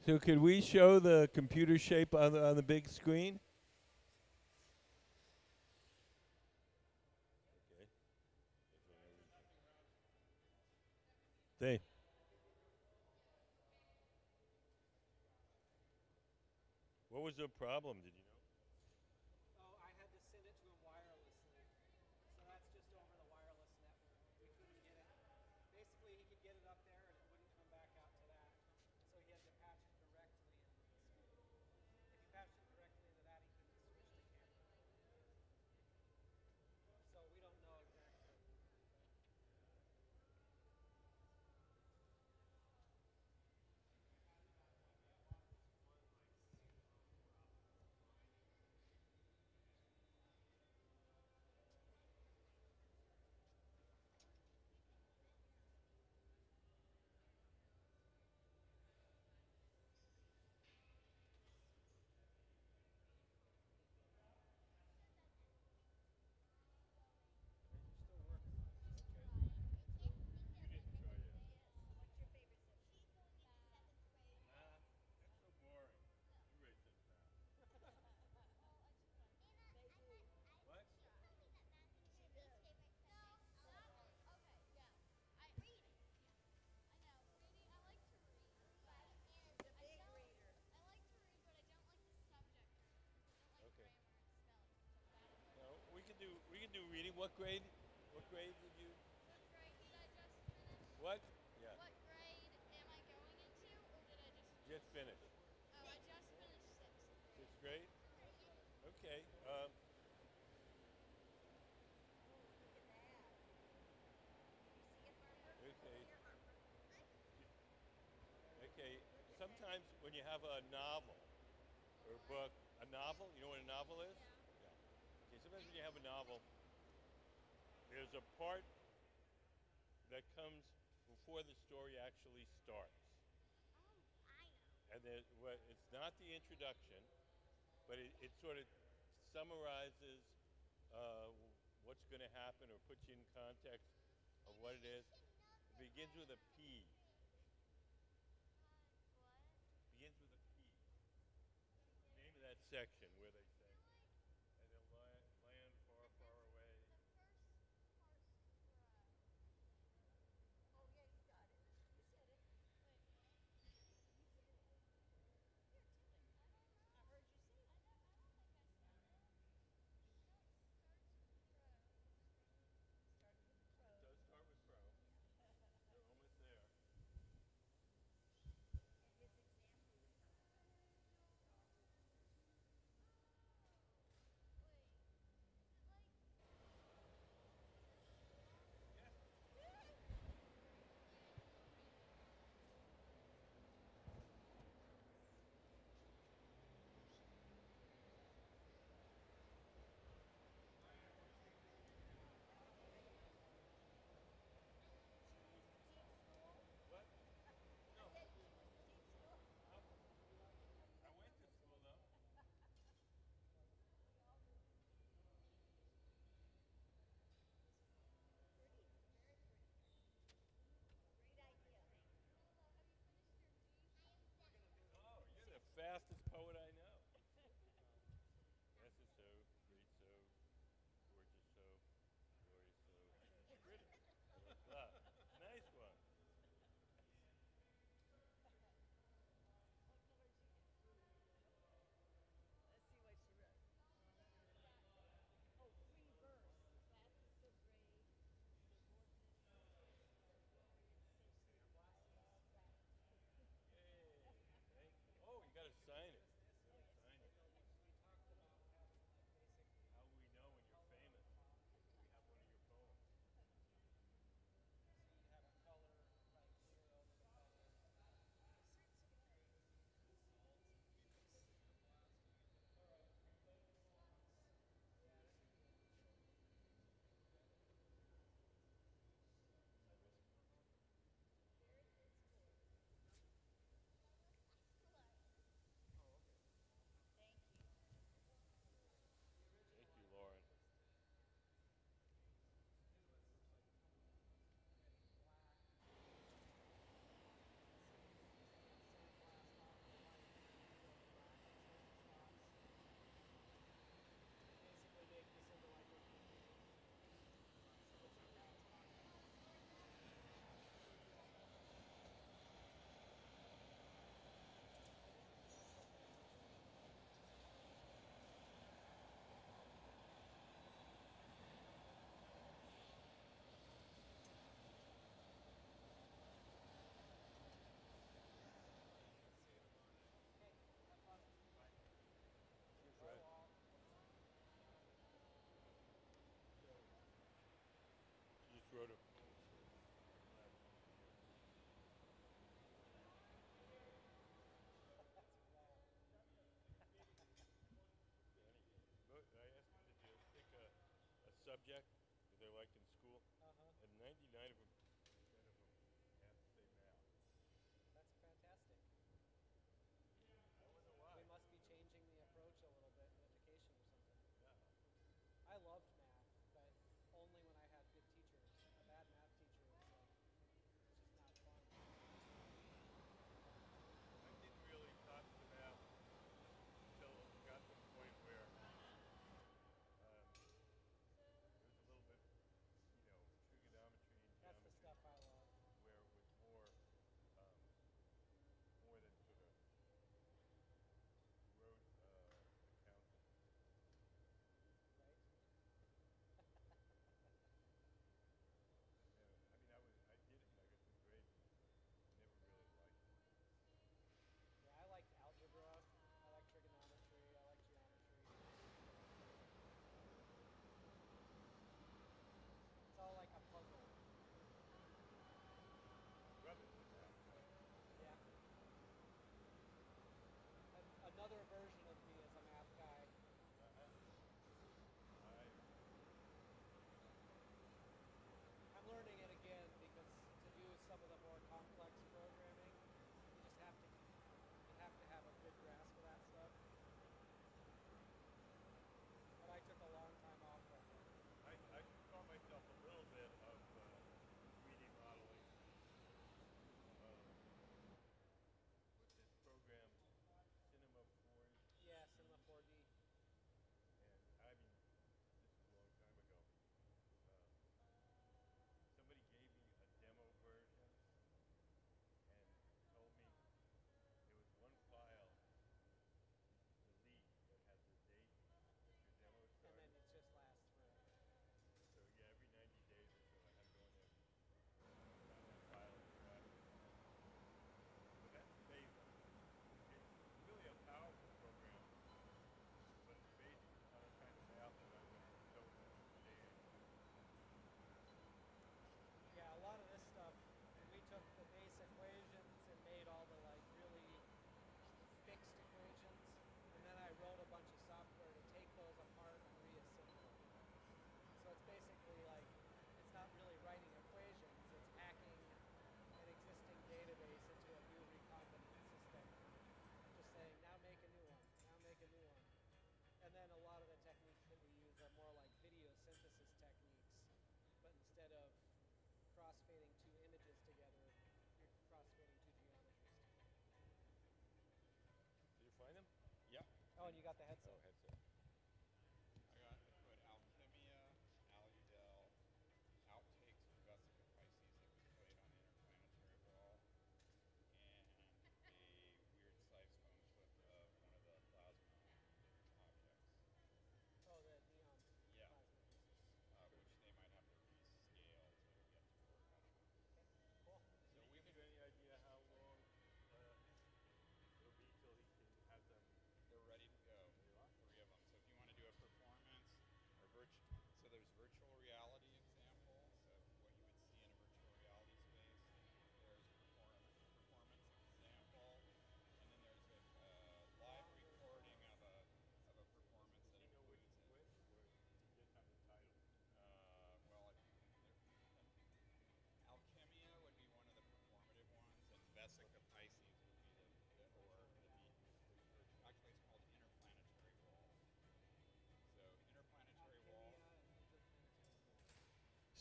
So could we show the computer shape on the big screen? They. What was the problem? Did you know? Oh, I had to send it to him wirelessly. So that's just over the wireless network. We couldn't get it. Basically, he could get it up there and it wouldn't come back out to that. So he had to patch it directly into the screen. If he patched it directly into that, he couldn't switch the camera. So we don't know exactly. we can do reading. What grade? What grade did you? What grade did I just finish? What? Yeah. What grade am I going into, or did I just? Just finished. Oh, I just finished sixth grade. Sixth grade. Okay. Okay. Okay. Sometimes when you have a novel or a book, a novel, you know what a novel is? Yeah. Yeah. Okay. Sometimes when you have a novel, there's a part that comes before the story actually starts. Oh, I know. And then it's not the introduction, but it sort of summarizes uh, what's going to happen or puts you in context of what it is. It begins with a P. What? Begins with a P. Name of that section where they say, and a land far, far away. The first part. Oh, yeah, you got it. You said it. Wait, what? You said it. Here, tell him. I don't know. I heard you say it. I don't think I said it. No, it starts with pro. Starts with pro. It does start with pro. You're almost there. And his example is Wait, is it like? Yes. she used to teach school. What? I No. said she used to teach school. I went to school though. We all do. Pretty, very pretty. Great idea. Hello, have you finished your D? Oh, you're the fastest poet I know. Fastest so, great so, gorgeous so, glorious so, pretty. Nice one. What color is she in? Let's see what she wrote. Oh, free verse. Fast is so great, so gorgeous, so glorious, so sweet. Right. Yay. Thank you. Oh, you got to sign it. Oh, yes. Sign it. We talked about having like basically. How will we know when you're famous? If we have one of your poems. So you'd have a color like here over the color. Yeah, that'd be cool. Very good sport. Oh, okay. Thank you. The original Thank you, on Lauren. here was this new one. It looks like it's red and black. Sandblast off the white, black spots. Basically make this into like a Okay, have fun. Cheers, Bye, Red. Walt. She just wrote a poem. That's a laugh. But I asked them, did you pick a subject that they liked in school? Uh-huh. And 99 of them, percent of them have to say math. That's fantastic. I wonder why. We must be changing the approach a little bit in education or something. Yeah. I loved math, but only when I had good teachers. A bad math teacher was like, it's just not fun. I didn't really cotton to math until it got to the point where it was a little bit, trigonometry and That's the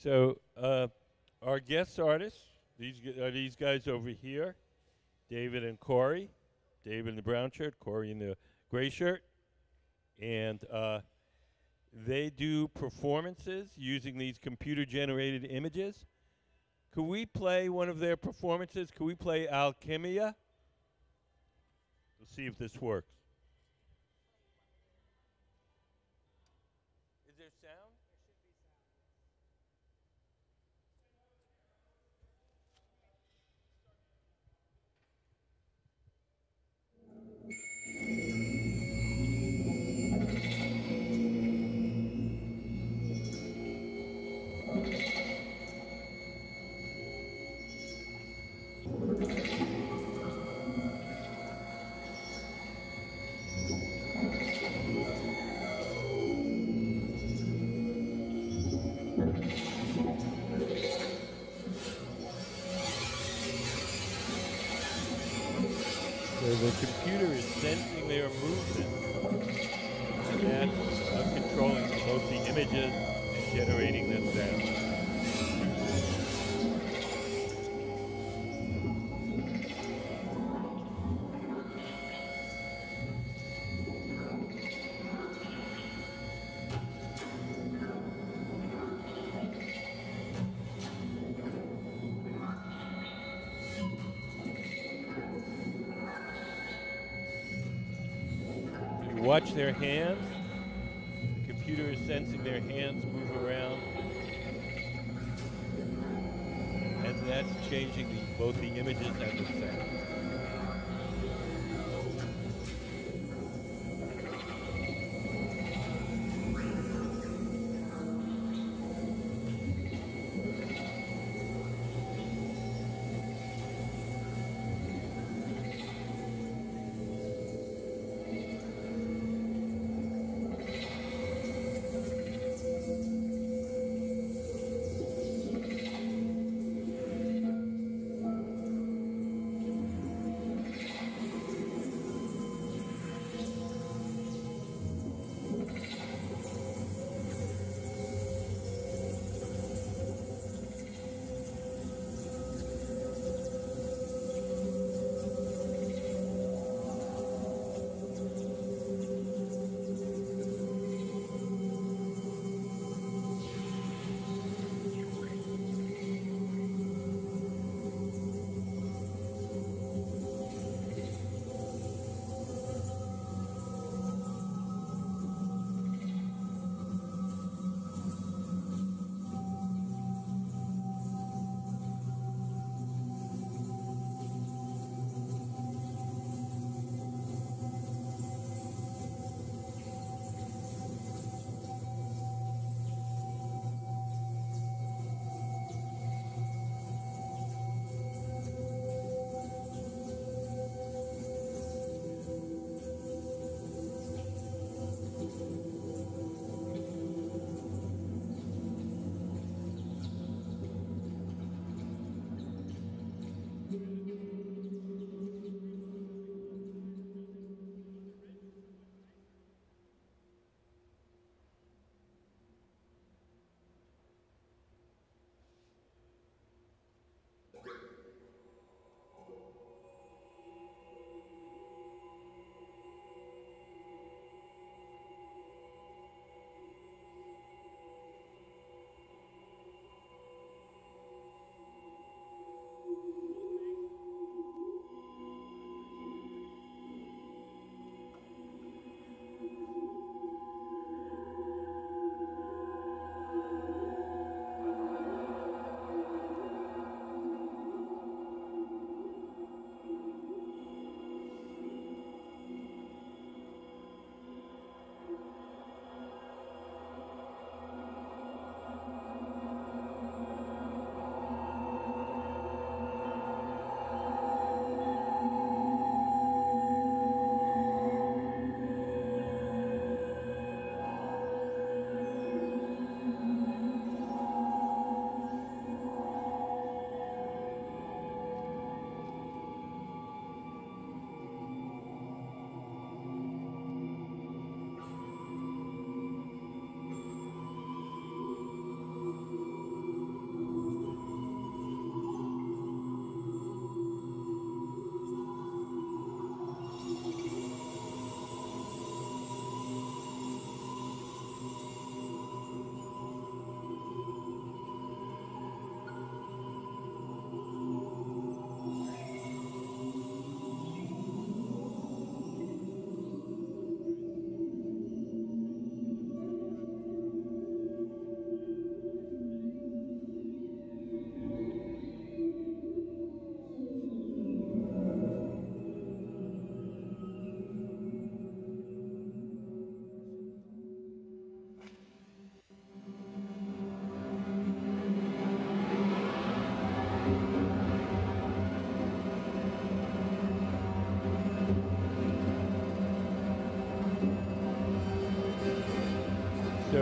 So our guest artists, are these guys over here, David and Corey. David in the brown shirt, Corey in the gray shirt. And they do performances using these computer-generated images. Could we play one of their performances? Could we play Alchemia? We'll see if this works. Is there sound? So the computer is sensing their movement, and that's controlling both the images and generating the sound. You watch their hands. The computer is sensing their hands move around. And that's changing both the images and the sound.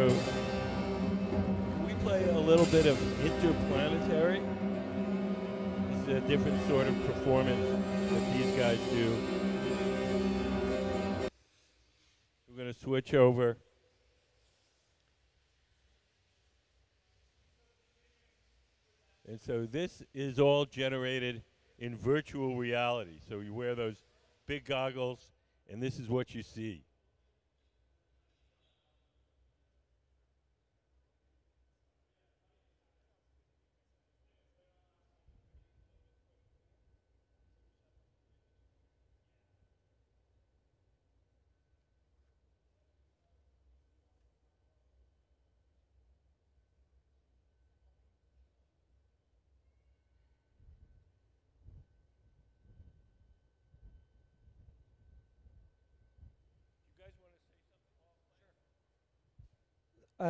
So we play a little bit of interplanetary. It's a different sort of performance that these guys do. We're going to switch over. And so this is all generated in virtual reality. So you wear those big goggles, and this is what you see.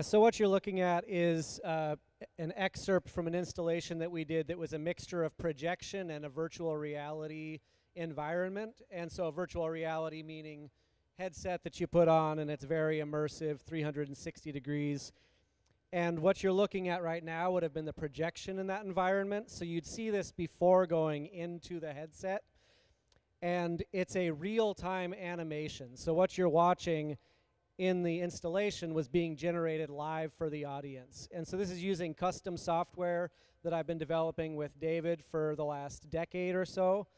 So what you're looking at is an excerpt from an installation that we did that was a mixture of projection and a virtual reality environment. And so virtual reality meaning headset that you put on and it's very immersive, 360 degrees. And what you're looking at right now would have been the projection in that environment. So you'd see this before going into the headset. And it's a real-time animation. So what you're watching in the installation was being generated live for the audience. And so this is using custom software that I've been developing with David for the last decade or so.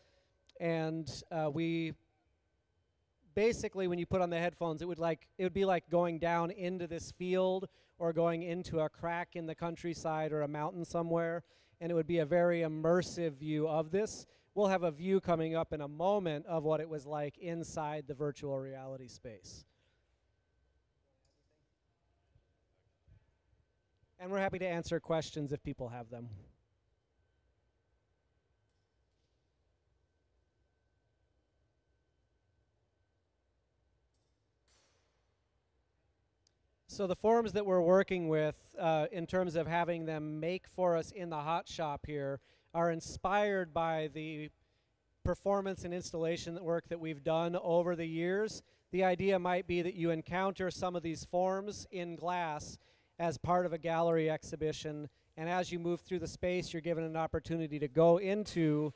And we basically, when you put on the headphones, it would be like going down into this field or going into a crack in the countryside or a mountain somewhere, and it would be a very immersive view of this. We'll have a view coming up in a moment of what it was like inside the virtual reality space. And we're happy to answer questions if people have them. So the forms that we're working with in terms of having them make for us in the hot shop here are inspired by the performance and installation work that we've done over the years. The idea might be that you encounter some of these forms in glass as part of a gallery exhibition, and as you move through the space, you're given an opportunity to go into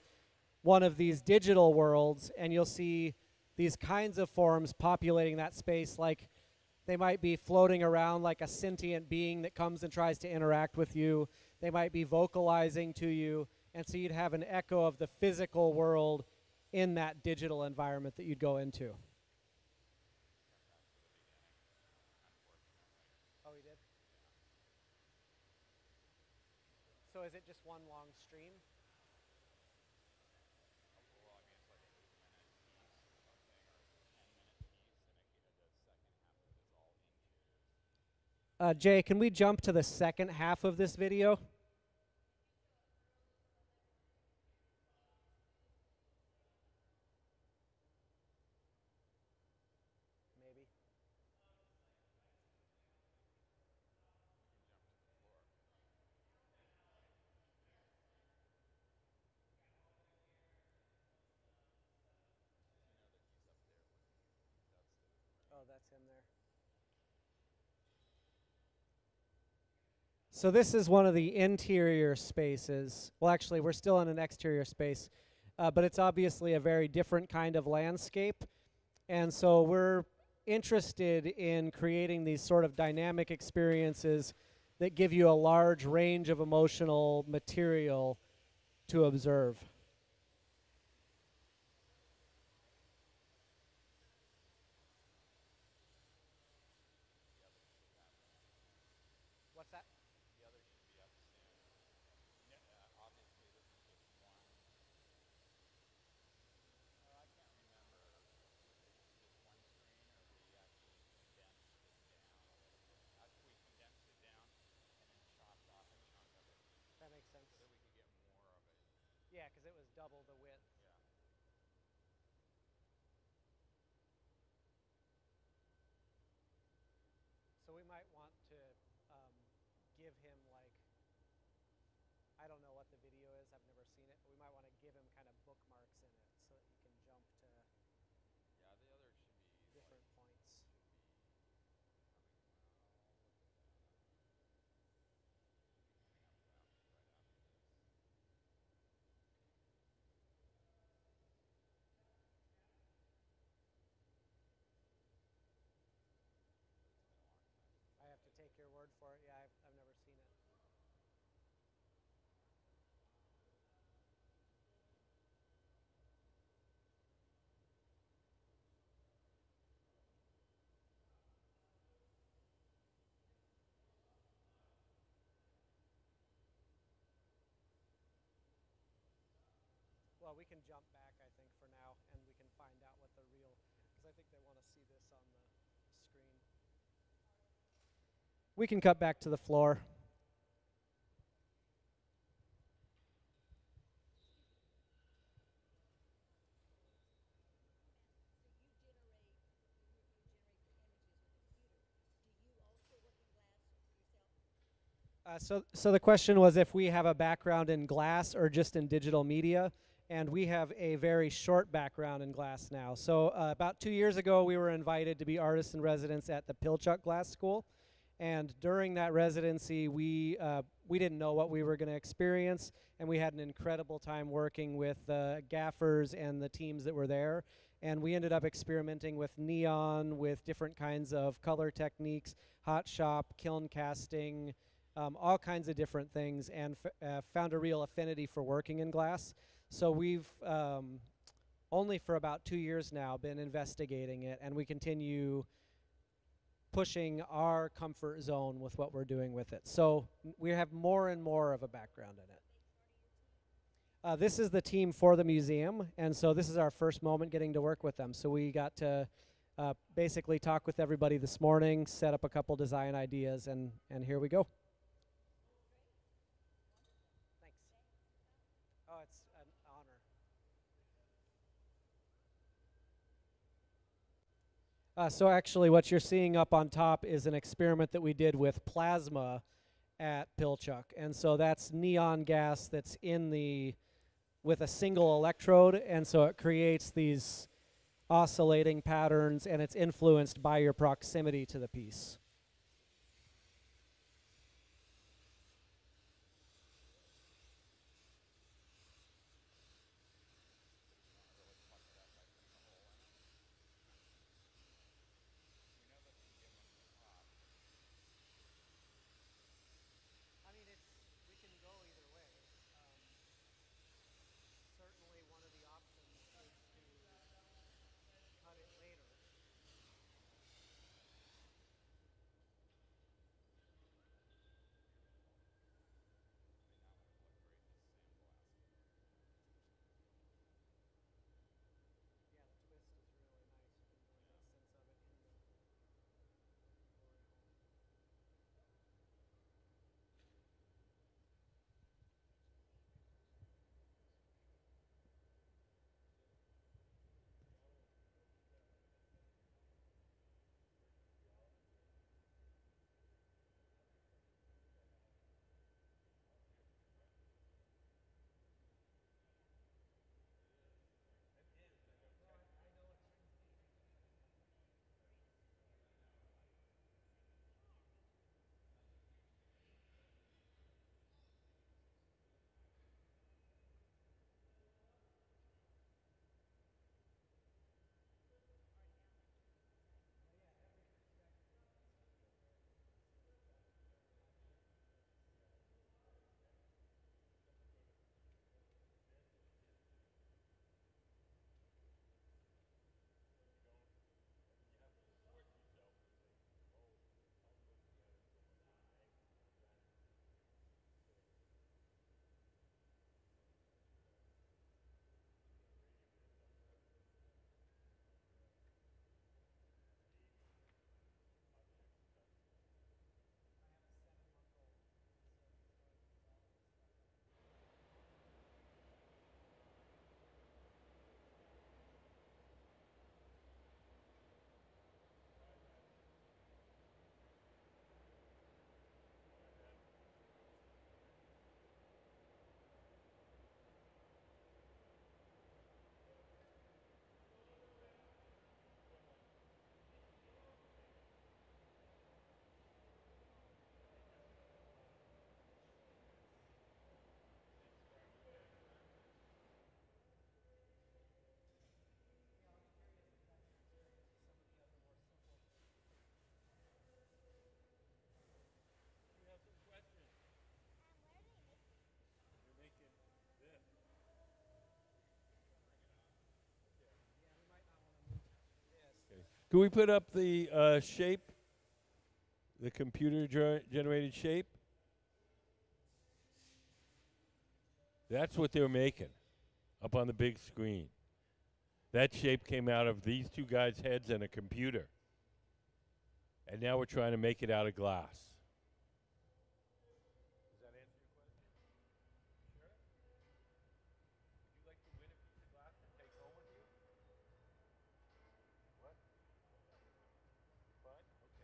one of these digital worlds, and you'll see these kinds of forms populating that space, like they might be floating around like a sentient being that comes and tries to interact with you. They might be vocalizing to you, and so you'd have an echo of the physical world in that digital environment that you'd go into. Oh, you did? So is it just one long stream? Well, I mean, it's like an 8-minute piece or something, or a 10-minute piece, and the second half of it is all into. Jay, can we jump to the second half of this video? Maybe. Oh, that's him there. So this is one of the interior spaces. Well, actually, we're still in an exterior space, but it's obviously a very different kind of landscape. And so we're interested in creating these sort of dynamic experiences that give you a large range of emotional material to observe. What's that? The other should be up soon. Obviously, this is just one. I can't remember if it's just one screen or we actually condensed it down a little bit. We condensed it down and then chopped off a chunk of it That makes sense. so that we could get more of it. Yeah, because it was double the width. Yeah. So we might want to give him like, I don't know what the video is, I've never seen it, but we might want to give him kind of bookmarks in it so that he can jump to Yeah, the other should be different like, points. should be coming. can jump back, I think, for now, and we can find out what the real, because I think they want to see this on the screen. We can cut back to the floor. So you generate the images with a computer. Do you also work in glass yourself? So the question was if we have a background in glass or just in digital media, and we have a very short background in glass now. So about 2 years ago, we were invited to be artists in residence at the Pilchuck Glass School, and during that residency, we didn't know what we were going to experience, and we had an incredible time working with the gaffers and the teams that were there. And we ended up experimenting with neon, with different kinds of color techniques, hot shop, kiln casting, all kinds of different things, and found a real affinity for working in glass. So we've only for about 2 years now been investigating it, and we continue pushing our comfort zone with what we're doing with it. So we have more and more of a background in it. This is the team for the museum, and so this is our first moment getting to work with them. So we got to basically talk with everybody this morning, set up a couple design ideas, and here we go. Thanks. Oh, it's an honor. So actually what you're seeing up on top is an experiment that we did with plasma at Pilchuck. And so that's neon gas that's with a single electrode, and so it creates these oscillating patterns, and it's influenced by your proximity to the piece. I mean, we can go either way. Certainly one of the options is to cut it later. Yeah, the twist is really nice. You can really get a sense of it in the glory hole. Can we put up the shape, the computer generated shape? That's what they're making. up on the big screen. That shape came out of these two guys' heads and a computer. And now we're trying to make it out of glass. Does that answer your question? Sure? Would you like to win a piece of glass to take home with you? What? You're fine? Okay.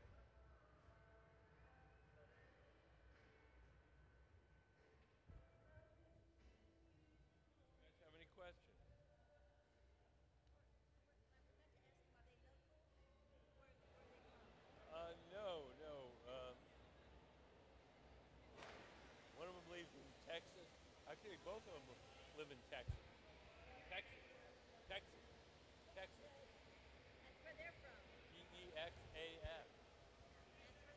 You guys have any questions? No, no. One of them lives in Texas. Actually, both of them live in Texas. Texas. Texas. Texas. That's where they're from. Texas.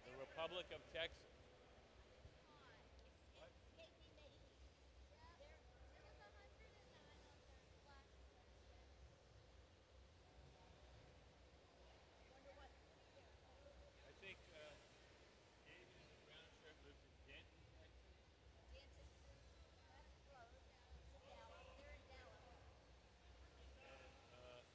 The Republic of Texas. What? Escaping the heat. They're There's 109 on their glass collection. wonder what city they're from. I think David in the brown shirt lives in Denton, Texas. Denton. That's close. To Dallas. They're in Dallas.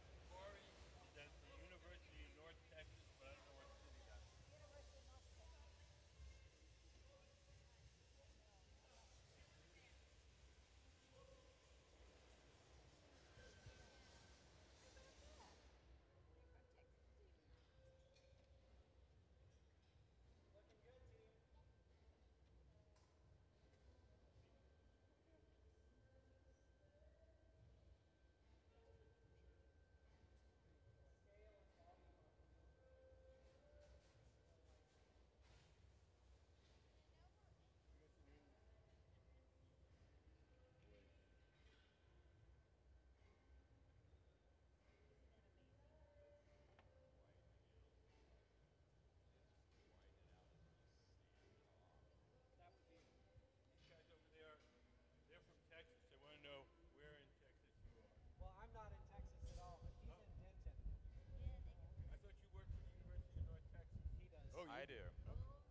And Corey is at the University of North Texas, but I don't know what city that's in. University of North Texas. They're from Texas too. These guys over there, they're from Texas. They want to know where in Texas you are. Well, I'm not in Texas at all, but he's in Denton. I thought you worked for the University of North Texas. He does. Oh, I do. They live in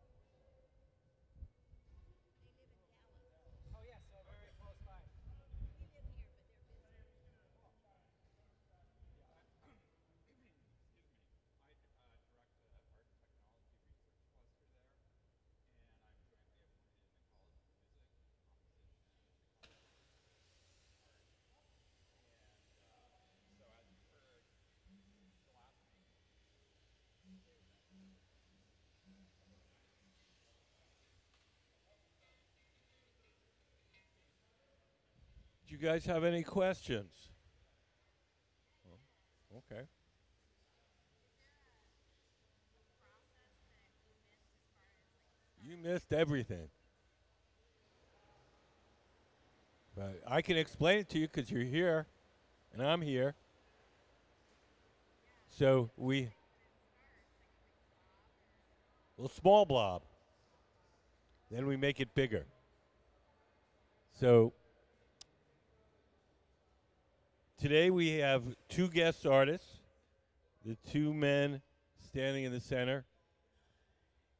Dallas. Oh, yeah, so very close by. We live here, but they're visitors. Excuse me. I direct the art and technology research cluster there, and I'm jointly appointed in the College of Music, Composition, and the College of Art. And so, as you heard, glass making is at the of our science. Do you guys have any questions? Oh, okay. You missed everything. But I can explain it to you because you're here, and I'm here. So well, small blob. Then we make it bigger. So today we have two guest artists, the two men standing in the center,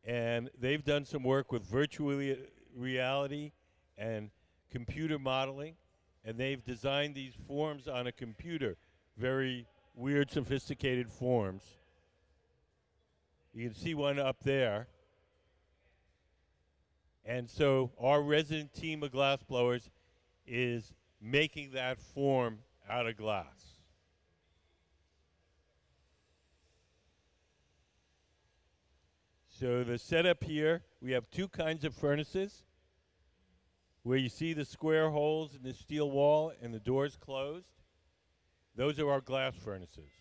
and they've done some work with virtual reality and computer modeling, and they've designed these forms on a computer, very weird, sophisticated forms. You can see one up there. And so our resident team of glass blowers is making that form out of glass. So the setup here, we have two kinds of furnaces where you see the square holes in the steel wall and the doors closed. Those are our glass furnaces.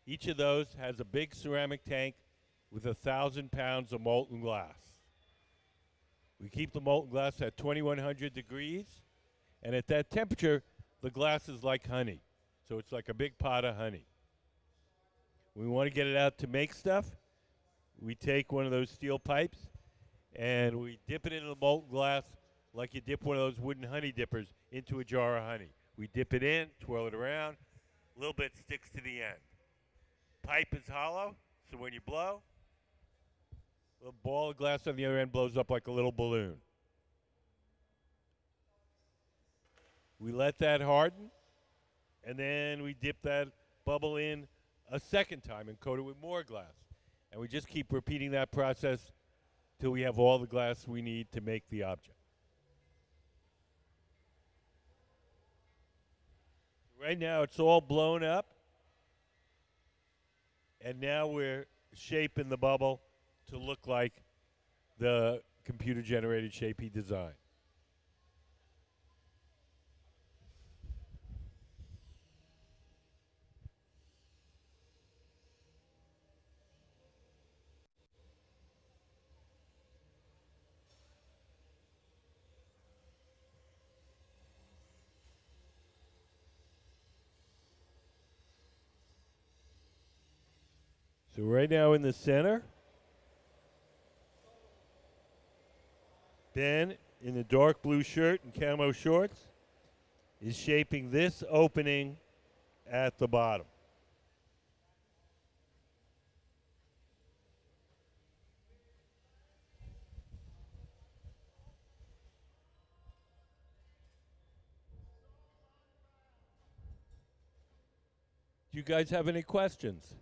Each of those has a big ceramic tank with 1,000 pounds of molten glass. We keep the molten glass at 2,100 degrees, and at that temperature, the glass is like honey. So it's like a big pot of honey. We want to get it out to make stuff. We take one of those steel pipes, and we dip it into the molten glass like you dip one of those wooden honey dippers into a jar of honey. We dip it in, twirl it around, a little bit sticks to the end. Pipe is hollow, so when you blow, the ball of glass on the other end blows up like a little balloon. We let that harden, and then we dip that bubble in a second time and coat it with more glass. And we just keep repeating that process till we have all the glass we need to make the object. Right now it's all blown up, and now we're shaping the bubble to look like the computer generated shape he designed. So right now in the center, Ben in the dark blue shirt and camo shorts is shaping this opening at the bottom. Do you guys have any questions?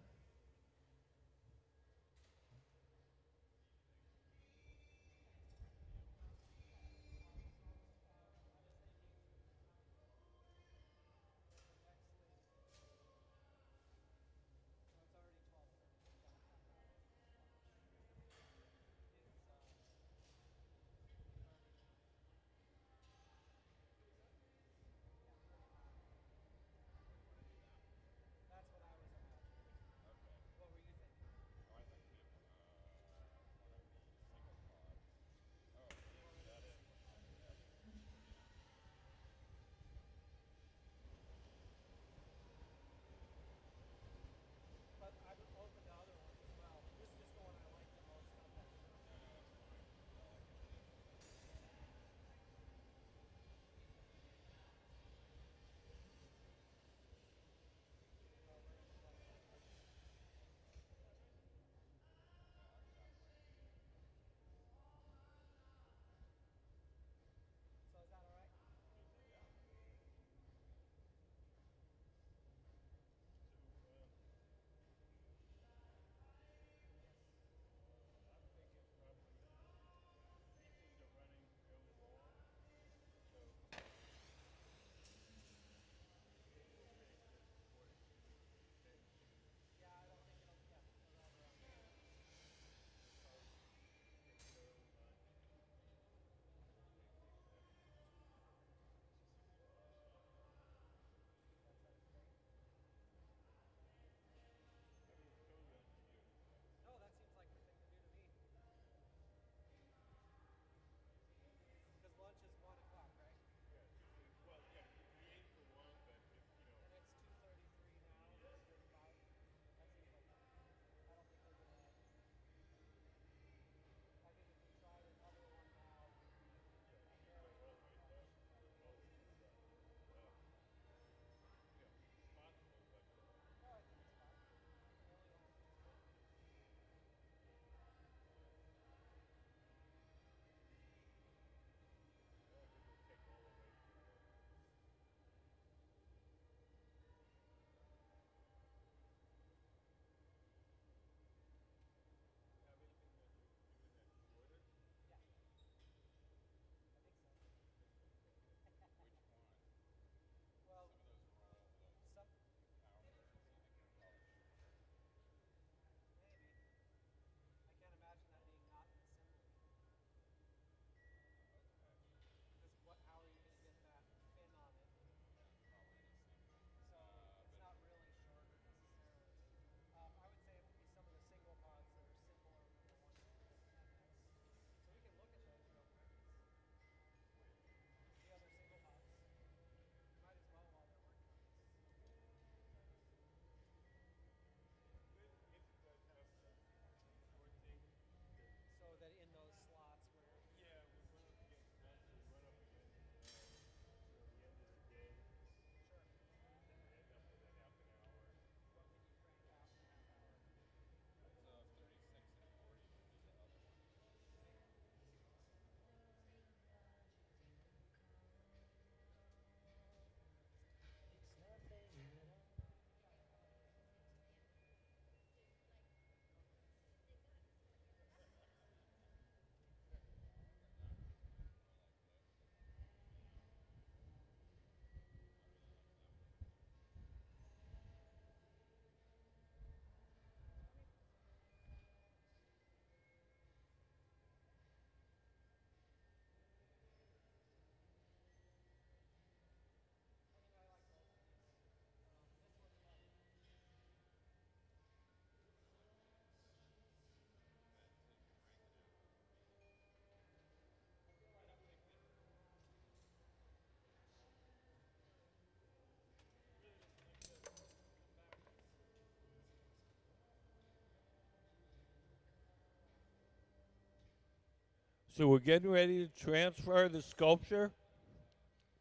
So we're getting ready to transfer the sculpture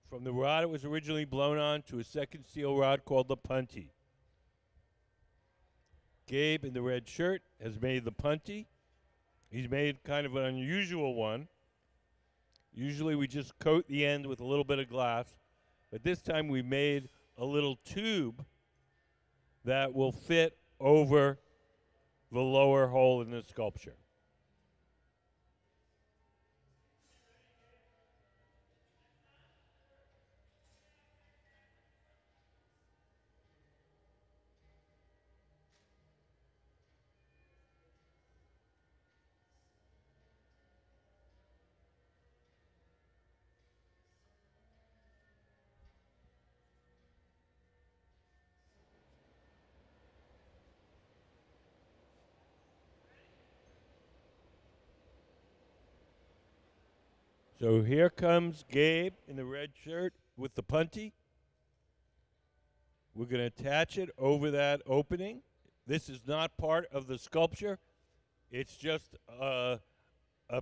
from the rod it was originally blown on to a second steel rod called the punty. Gabe in the red shirt has made the punty. He's made kind of an unusual one. Usually we just coat the end with a little bit of glass, but this time we made a little tube that will fit over the lower hole in the sculpture. So here comes Gabe in the red shirt with the punty. We're going to attach it over that opening. This is not part of the sculpture. It's just a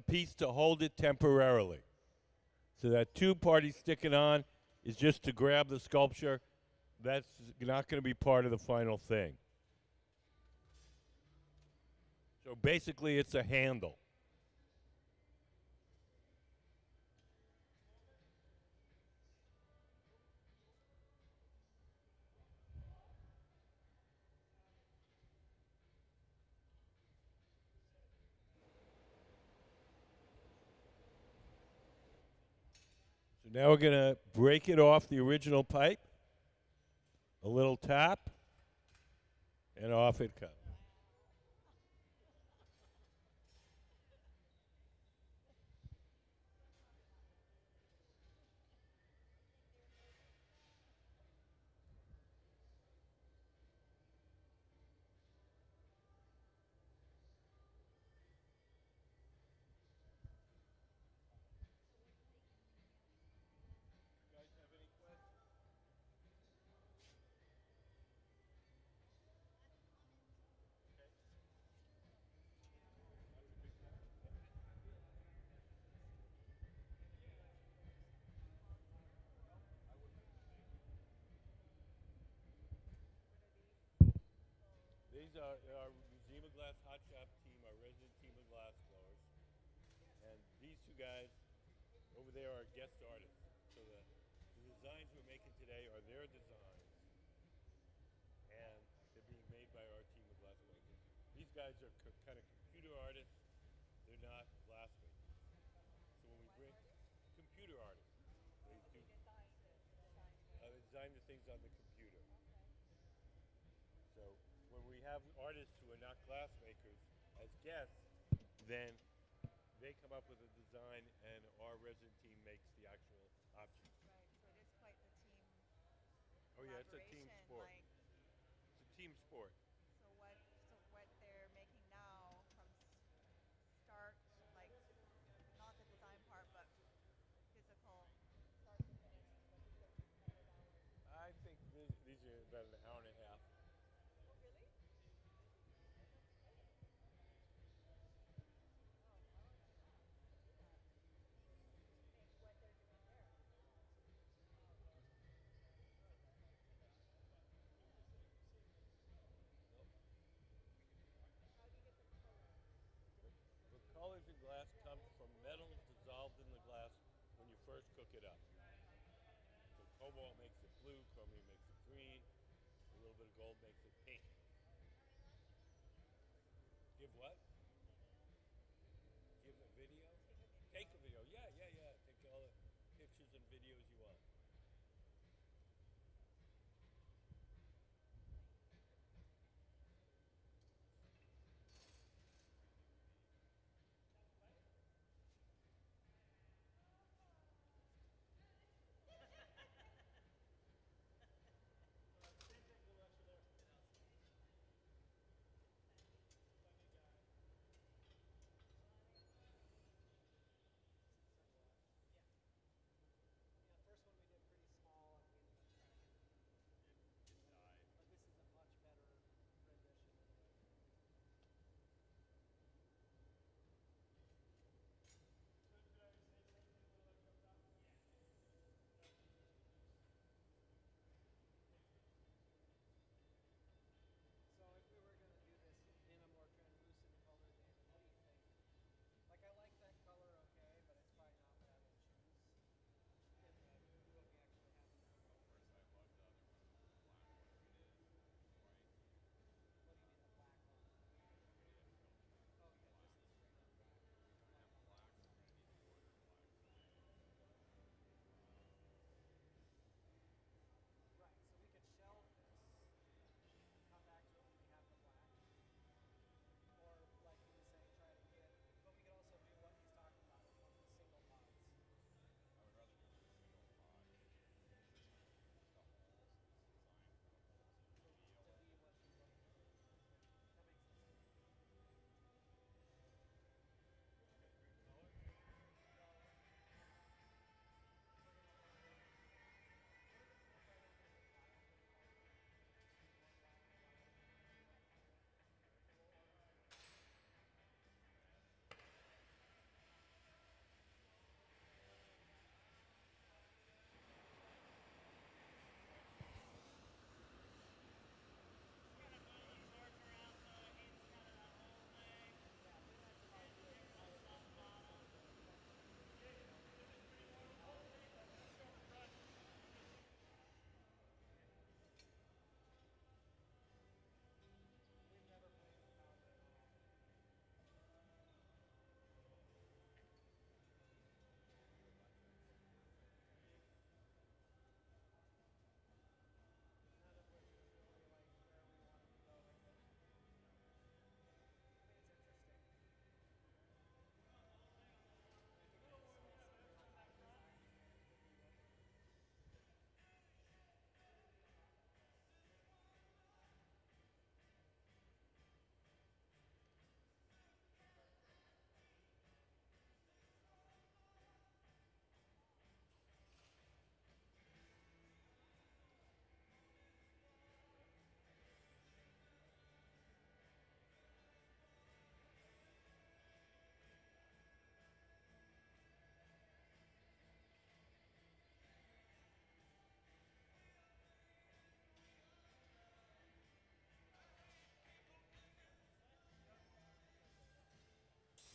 piece to hold it temporarily. So that tube part he's sticking on is just to grab the sculpture. That's not going to be part of the final thing. So basically it's a handle. So now we're going to break it off the original pipe. A little tap, and off it comes. These are our Museum of Glass Hot Shop team, our resident team of glass blowers. And these two guys over there are guest artists. So the designs we're making today are their designs, and they're being made by our team of glass makers. These guys are kind of computer artists. They're not glass makers. So when we bring computer artists, they design the things on the computer. So when we have artists who are not glass makers as guests, then they come up with a design, and our resident team makes the actual object. Right. So it is quite the team Oh yeah, it's a team collaboration. sport. Like, It's a team sport. so what they're making now from start, like not the design part, but physical start to finish. What do you think? A couple of hours. I think these are about an hour and a half. Oh, really? Oh, that's great. Wow, hour and a half to do that. To make what they're doing there. Wow. Nope. How do you get the colors? The The, different, what the do you, colors in glass yeah, come what is from it? metals dissolved in the glass when you first cook it up. So cobalt makes it blue, chromium makes it green, a little bit of gold makes it pink. Give what? Give a video? Take a video. Take a video. Yeah, yeah, yeah. Take all the pictures and videos you want.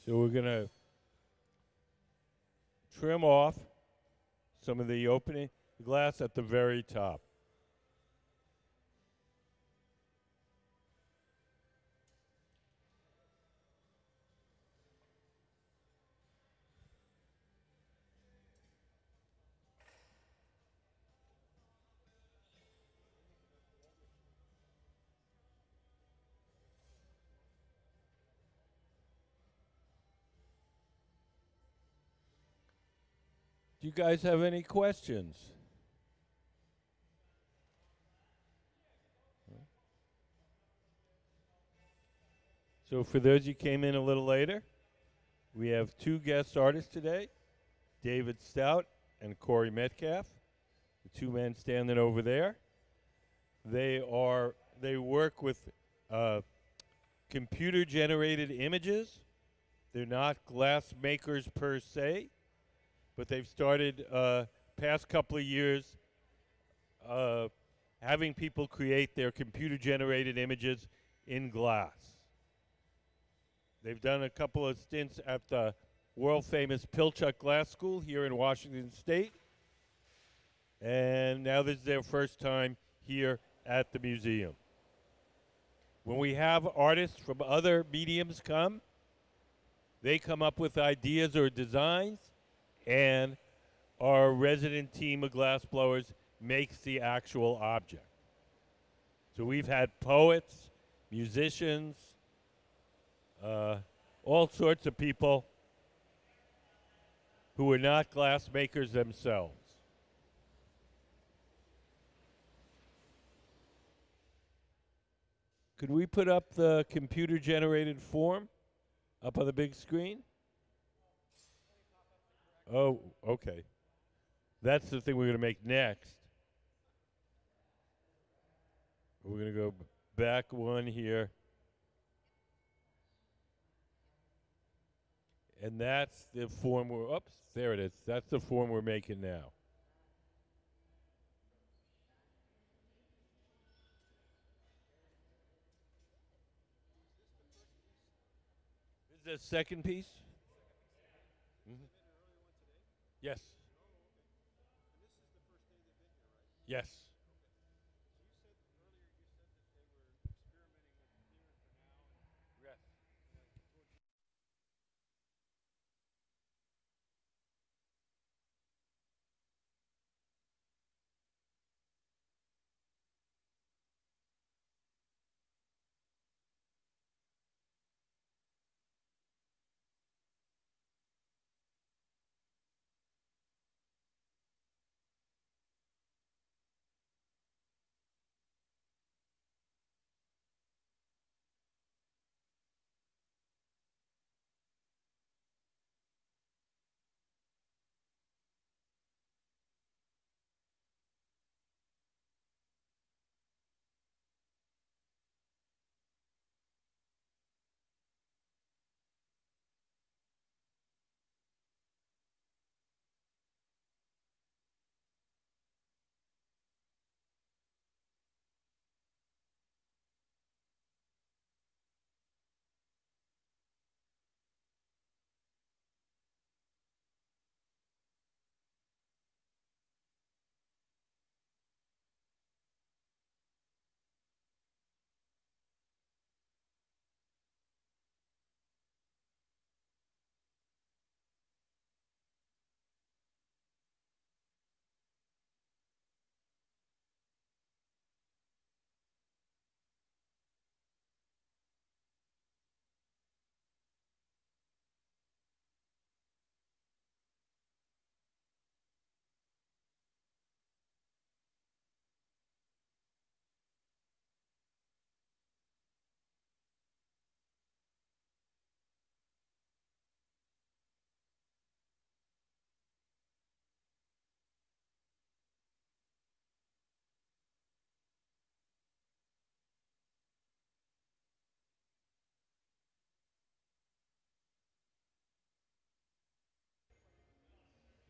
So we're going to trim off some of the opening glass at the very top. Do you guys have any questions? So for those who came in a little later, we have two guest artists today, David Stout and Corey Metcalf, the two men standing over there. They work with computer generated images. They're not glass makers per se, but they've started past couple of years having people create their computer generated images in glass. They've done a couple of stints at the world famous Pilchuck Glass School here in Washington State. And now this is their first time here at the museum. When we have artists from other mediums come, they come up with ideas or designs, and our resident team of glassblowers makes the actual object. So we've had poets, musicians, all sorts of people who are not glass makers themselves. Could we put up the computer-generated form up on the big screen? Oh, okay. That's the thing we're going to make next. We're going to go back one here. And that's the form we're, oops, there it is. That's the form we're making now. This is the second piece? Yes. Yes.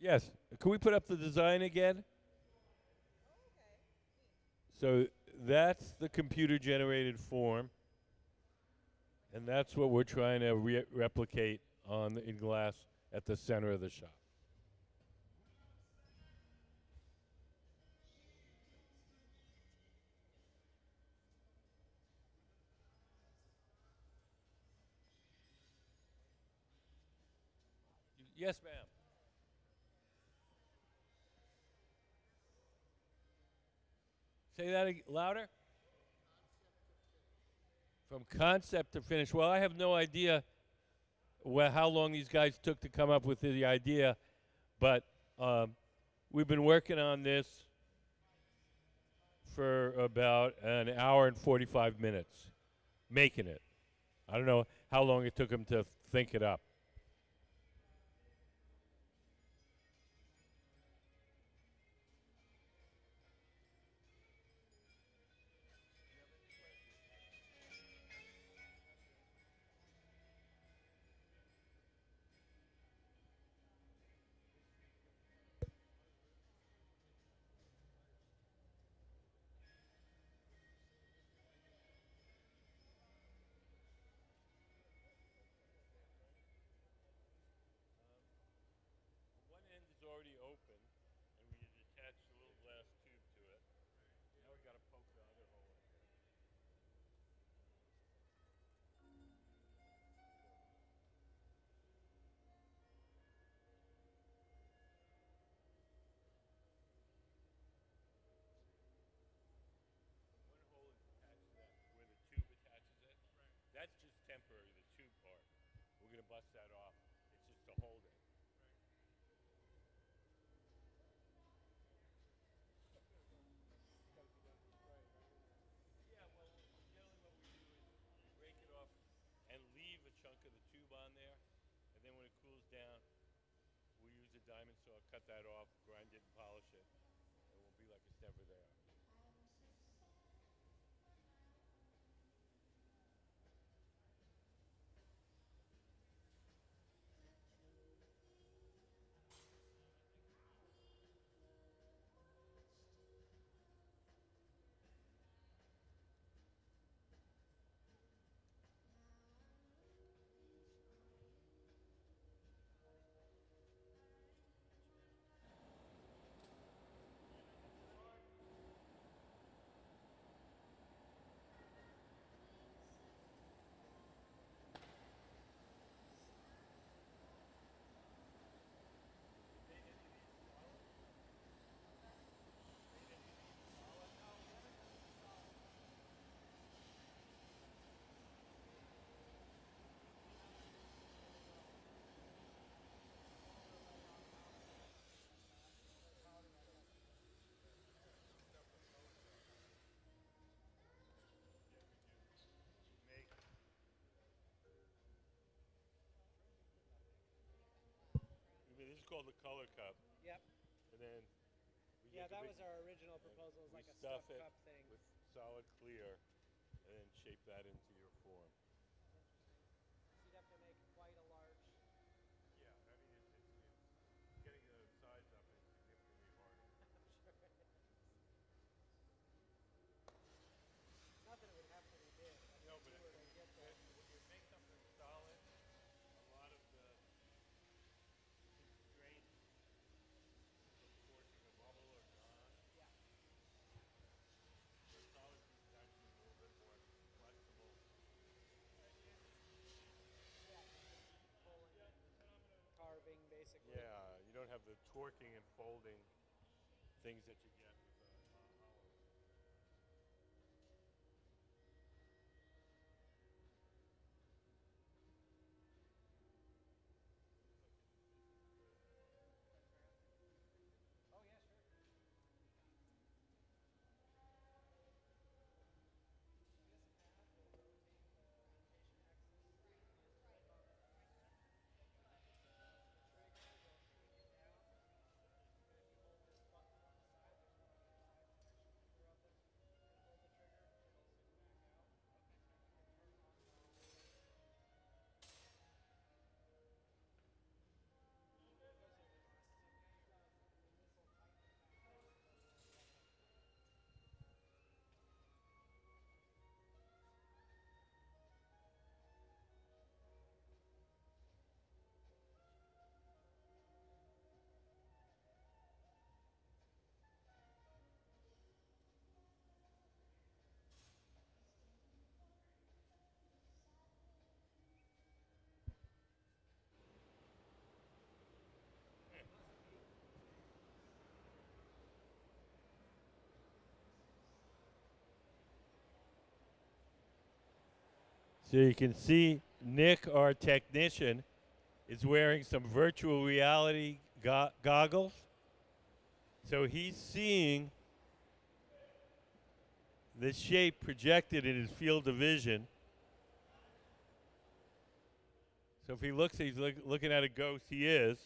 Yes. Can we put up the design again? So that's the computer-generated form, and that's what we're trying to replicate in glass at the center of the shop. Yes, ma'am. Say that louder. From concept to finish. Well, I have no idea how long these guys took to come up with the idea, but we've been working on this for about an hour and 45 minutes, making it. I don't know how long it took them to think it up. One end is already open, and we had attached a little glass tube to it. Now we got to poke the other hole in here. One hole is attached to that, where the tube attaches it. That's just temporary, the tube part. We're going to bust that off. It's just to hold it. Yeah, well, generally what we do is we break it off and leave a chunk of the tube on there, and then when it cools down, we use a diamond saw, cut that off, grind it, and polish it, and it will be like it's never there. Make this is called the color cup, Yep. and then we Yeah, take that was our original proposal. It was we like a stuff stuffed it cup thing. with solid clear, and then shape that into your form. Interesting. So you'd have to make quite a large. Yeah, I mean it's getting the size up is significantly harder. I'm sure it is. Not that it would have to be big. I mean, No, if but you were to get the. when you make something solid, a lot of the constraints from forcing a bubble are gone. Yeah. The solid piece is actually a little bit more flexible. Yeah, because you're pulling and carving basically. Yeah, you don't have the torquing and folding things that you get with a hollow. Oh yeah, sure. This pad will rotate the rotation axis right above the trigger. This is the trigger. You'll take it down, and if you hold this button on the side, there's one So you can see Nick, our technician, is wearing some virtual reality goggles. So he's seeing the shape projected in his field of vision. So if he looks, he's looking at a ghost. He is.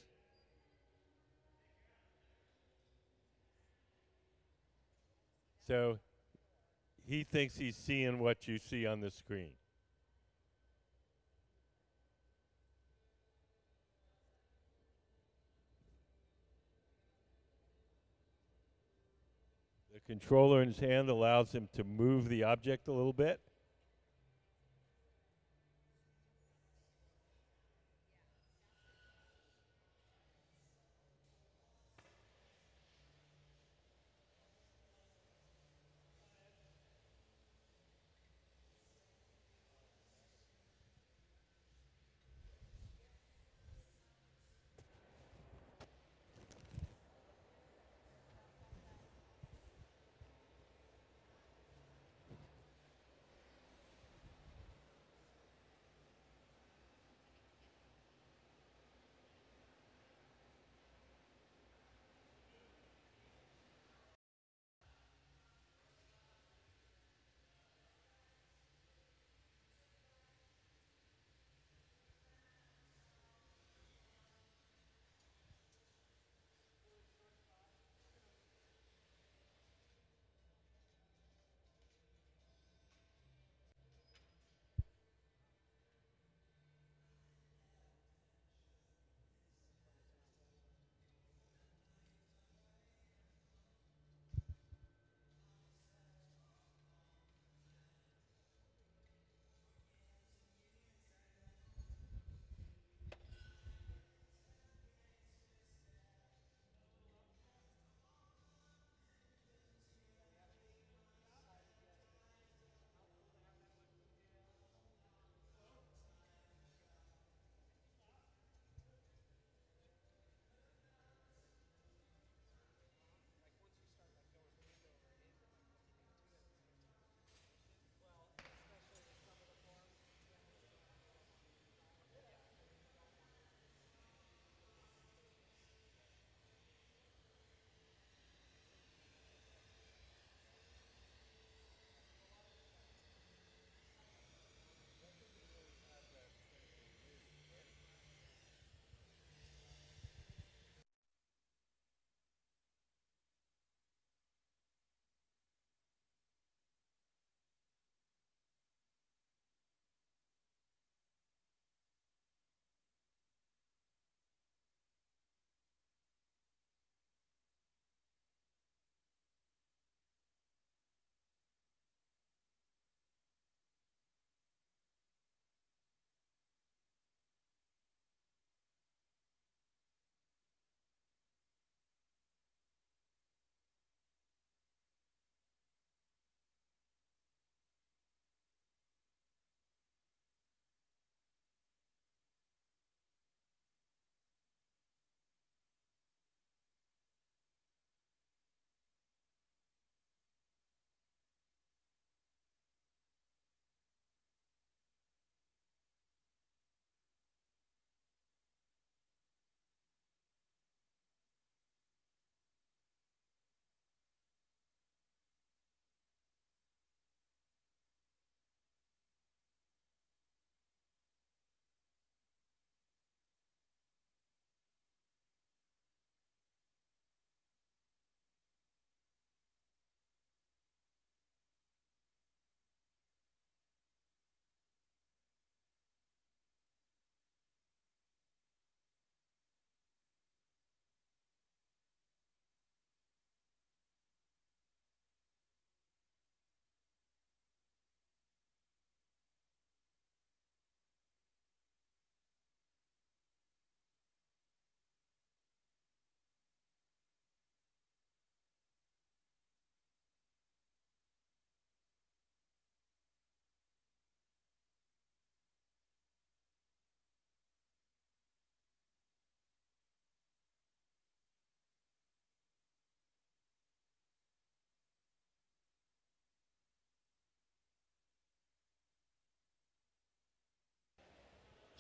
So he thinks he's seeing what you see on the screen. The controller in his hand allows him to move the object a little bit.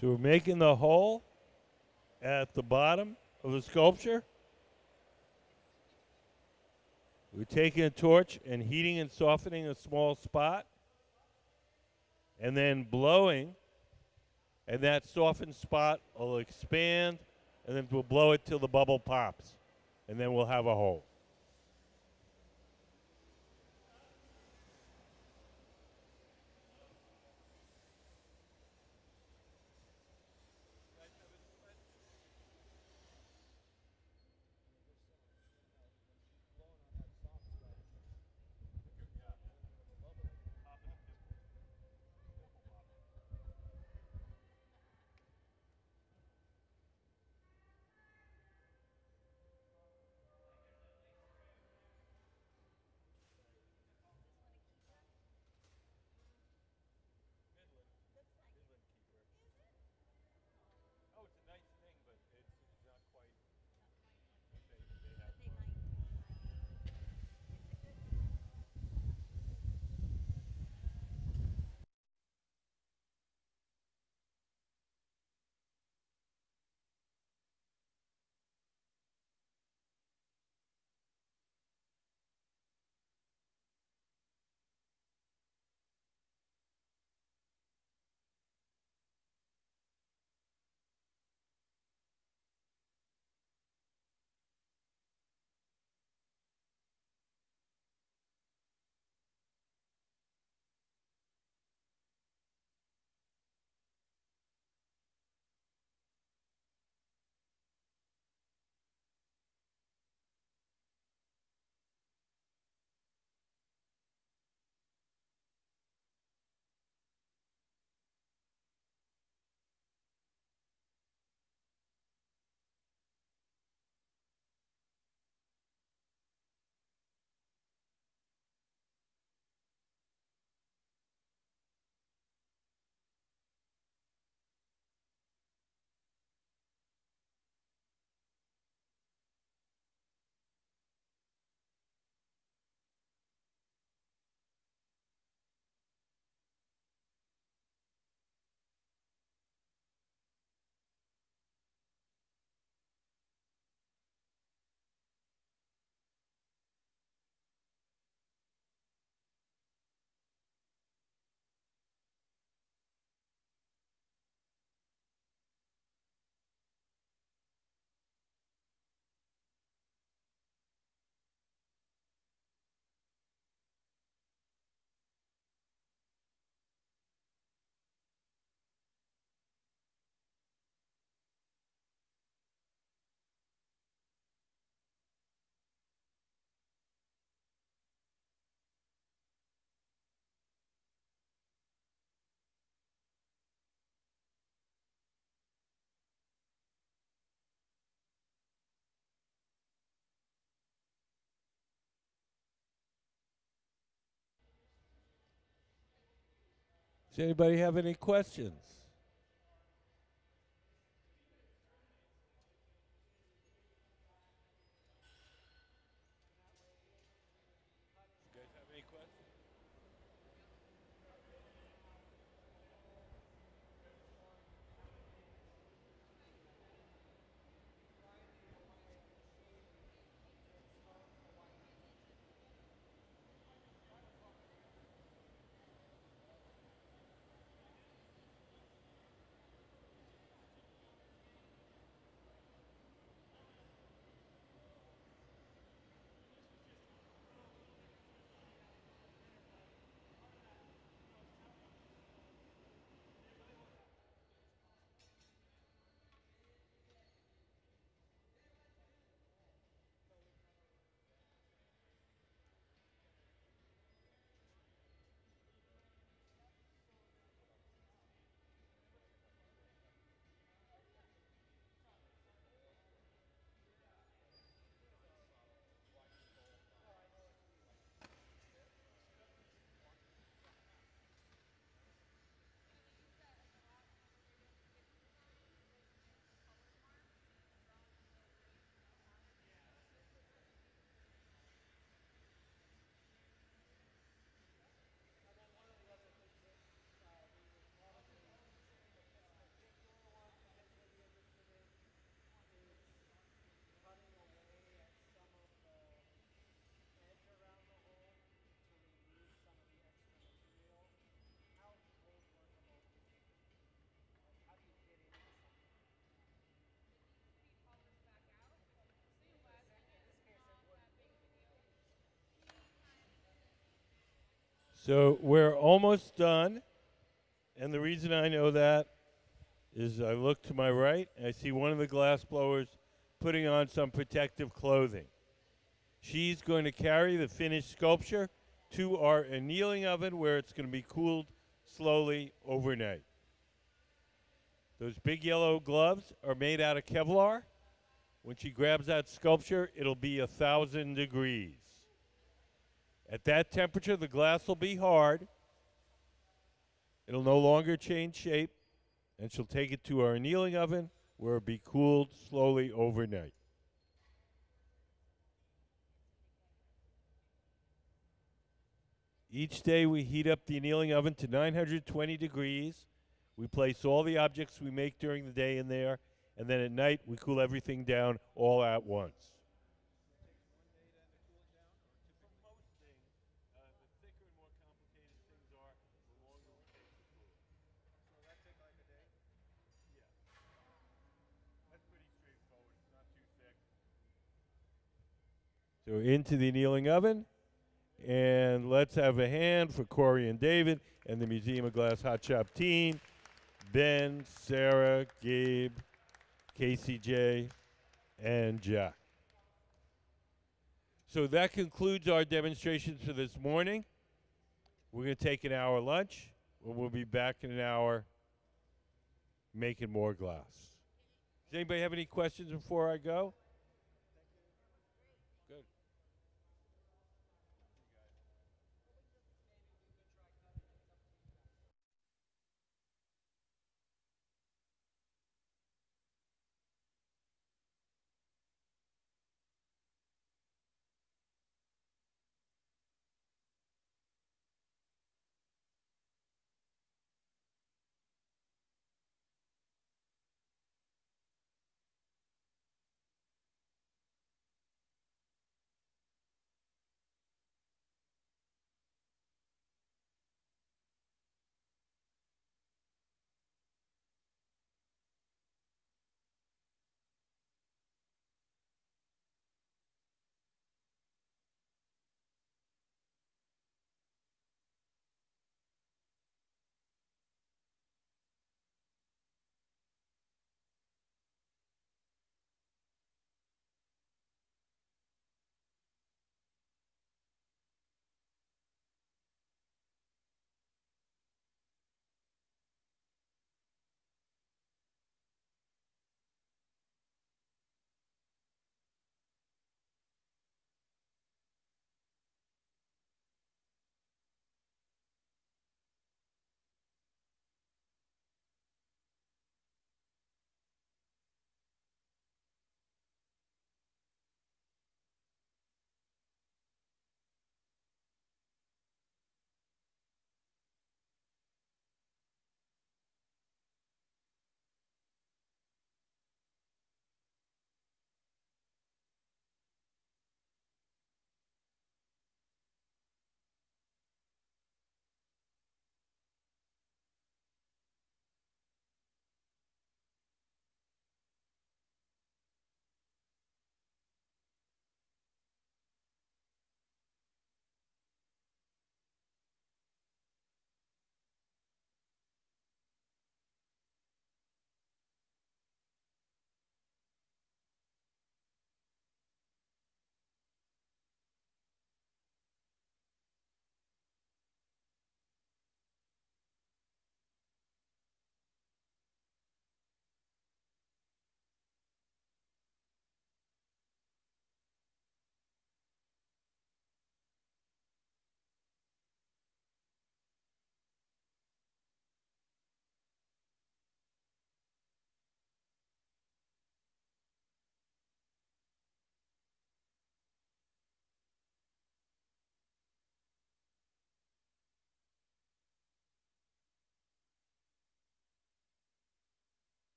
So we're making the hole at the bottom of the sculpture. We're taking a torch and heating and softening a small spot, and then blowing, and that softened spot will expand, and then we'll blow it till the bubble pops, and then we'll have a hole. Oh, it's a nice thing, but it's not quite what they have. But they might. It's a good. Does anybody have any questions? You guys have any questions? So we're almost done. And the reason I know that is I look to my right and I see one of the glass blowers putting on some protective clothing. She's going to carry the finished sculpture to our annealing oven where it's going to be cooled slowly overnight. Those big yellow gloves are made out of Kevlar. When she grabs that sculpture, it'll be 1,000 degrees. At that temperature, the glass will be hard. It'll no longer change shape, and she'll take it to our annealing oven where it'll be cooled slowly overnight. Each day we heat up the annealing oven to 920 degrees. We place all the objects we make during the day in there, and then at night we cool everything down all at once. So into the annealing oven, and let's have a hand for Corey and David and the Museum of Glass Hot Shop team. Ben, Sarah, Gabe, Casey J, and Jack. So that concludes our demonstrations for this morning. We're going to take an hour lunch, and we'll be back in an hour making more glass. Does anybody have any questions before I go? Good.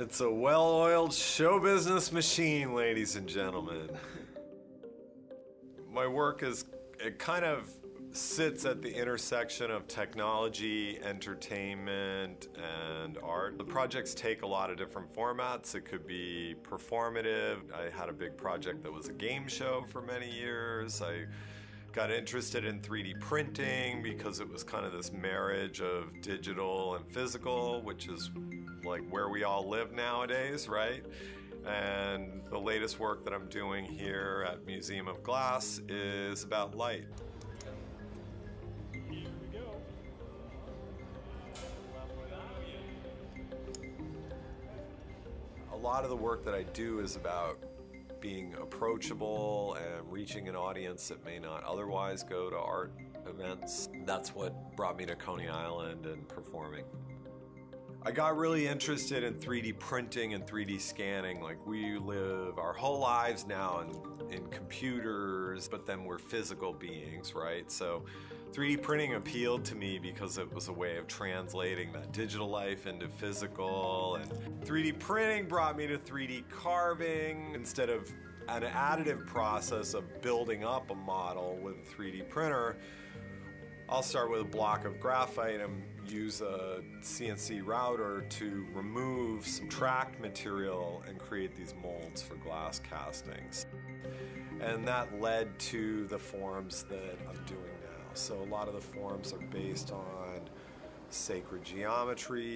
It's a well-oiled show business machine, ladies and gentlemen. My work it kind of sits at the intersection of technology, entertainment, and art. The projects take a lot of different formats. It could be performative. I had a big project that was a game show for many years. I got interested in 3D printing because it was kind of this marriage of digital and physical, which is like where we all live nowadays, right? And the latest work that I'm doing here at Museum of Glass is about light. Here we go. A lot of the work that I do is about being approachable and reaching an audience that may not otherwise go to art events. That's what brought me to Coney Island and performing. I got really interested in 3D printing and 3D scanning. Like, we live our whole lives now in computers, but then we're physical beings, right? So 3D printing appealed to me because it was a way of translating that digital life into physical. And 3D printing brought me to 3D carving. Instead of an additive process of building up a model with a 3D printer, I'll start with a block of graphite and use a CNC router to remove some track material and create these molds for glass castings. And that led to the forms that I'm doing now. So a lot of the forms are based on sacred geometry.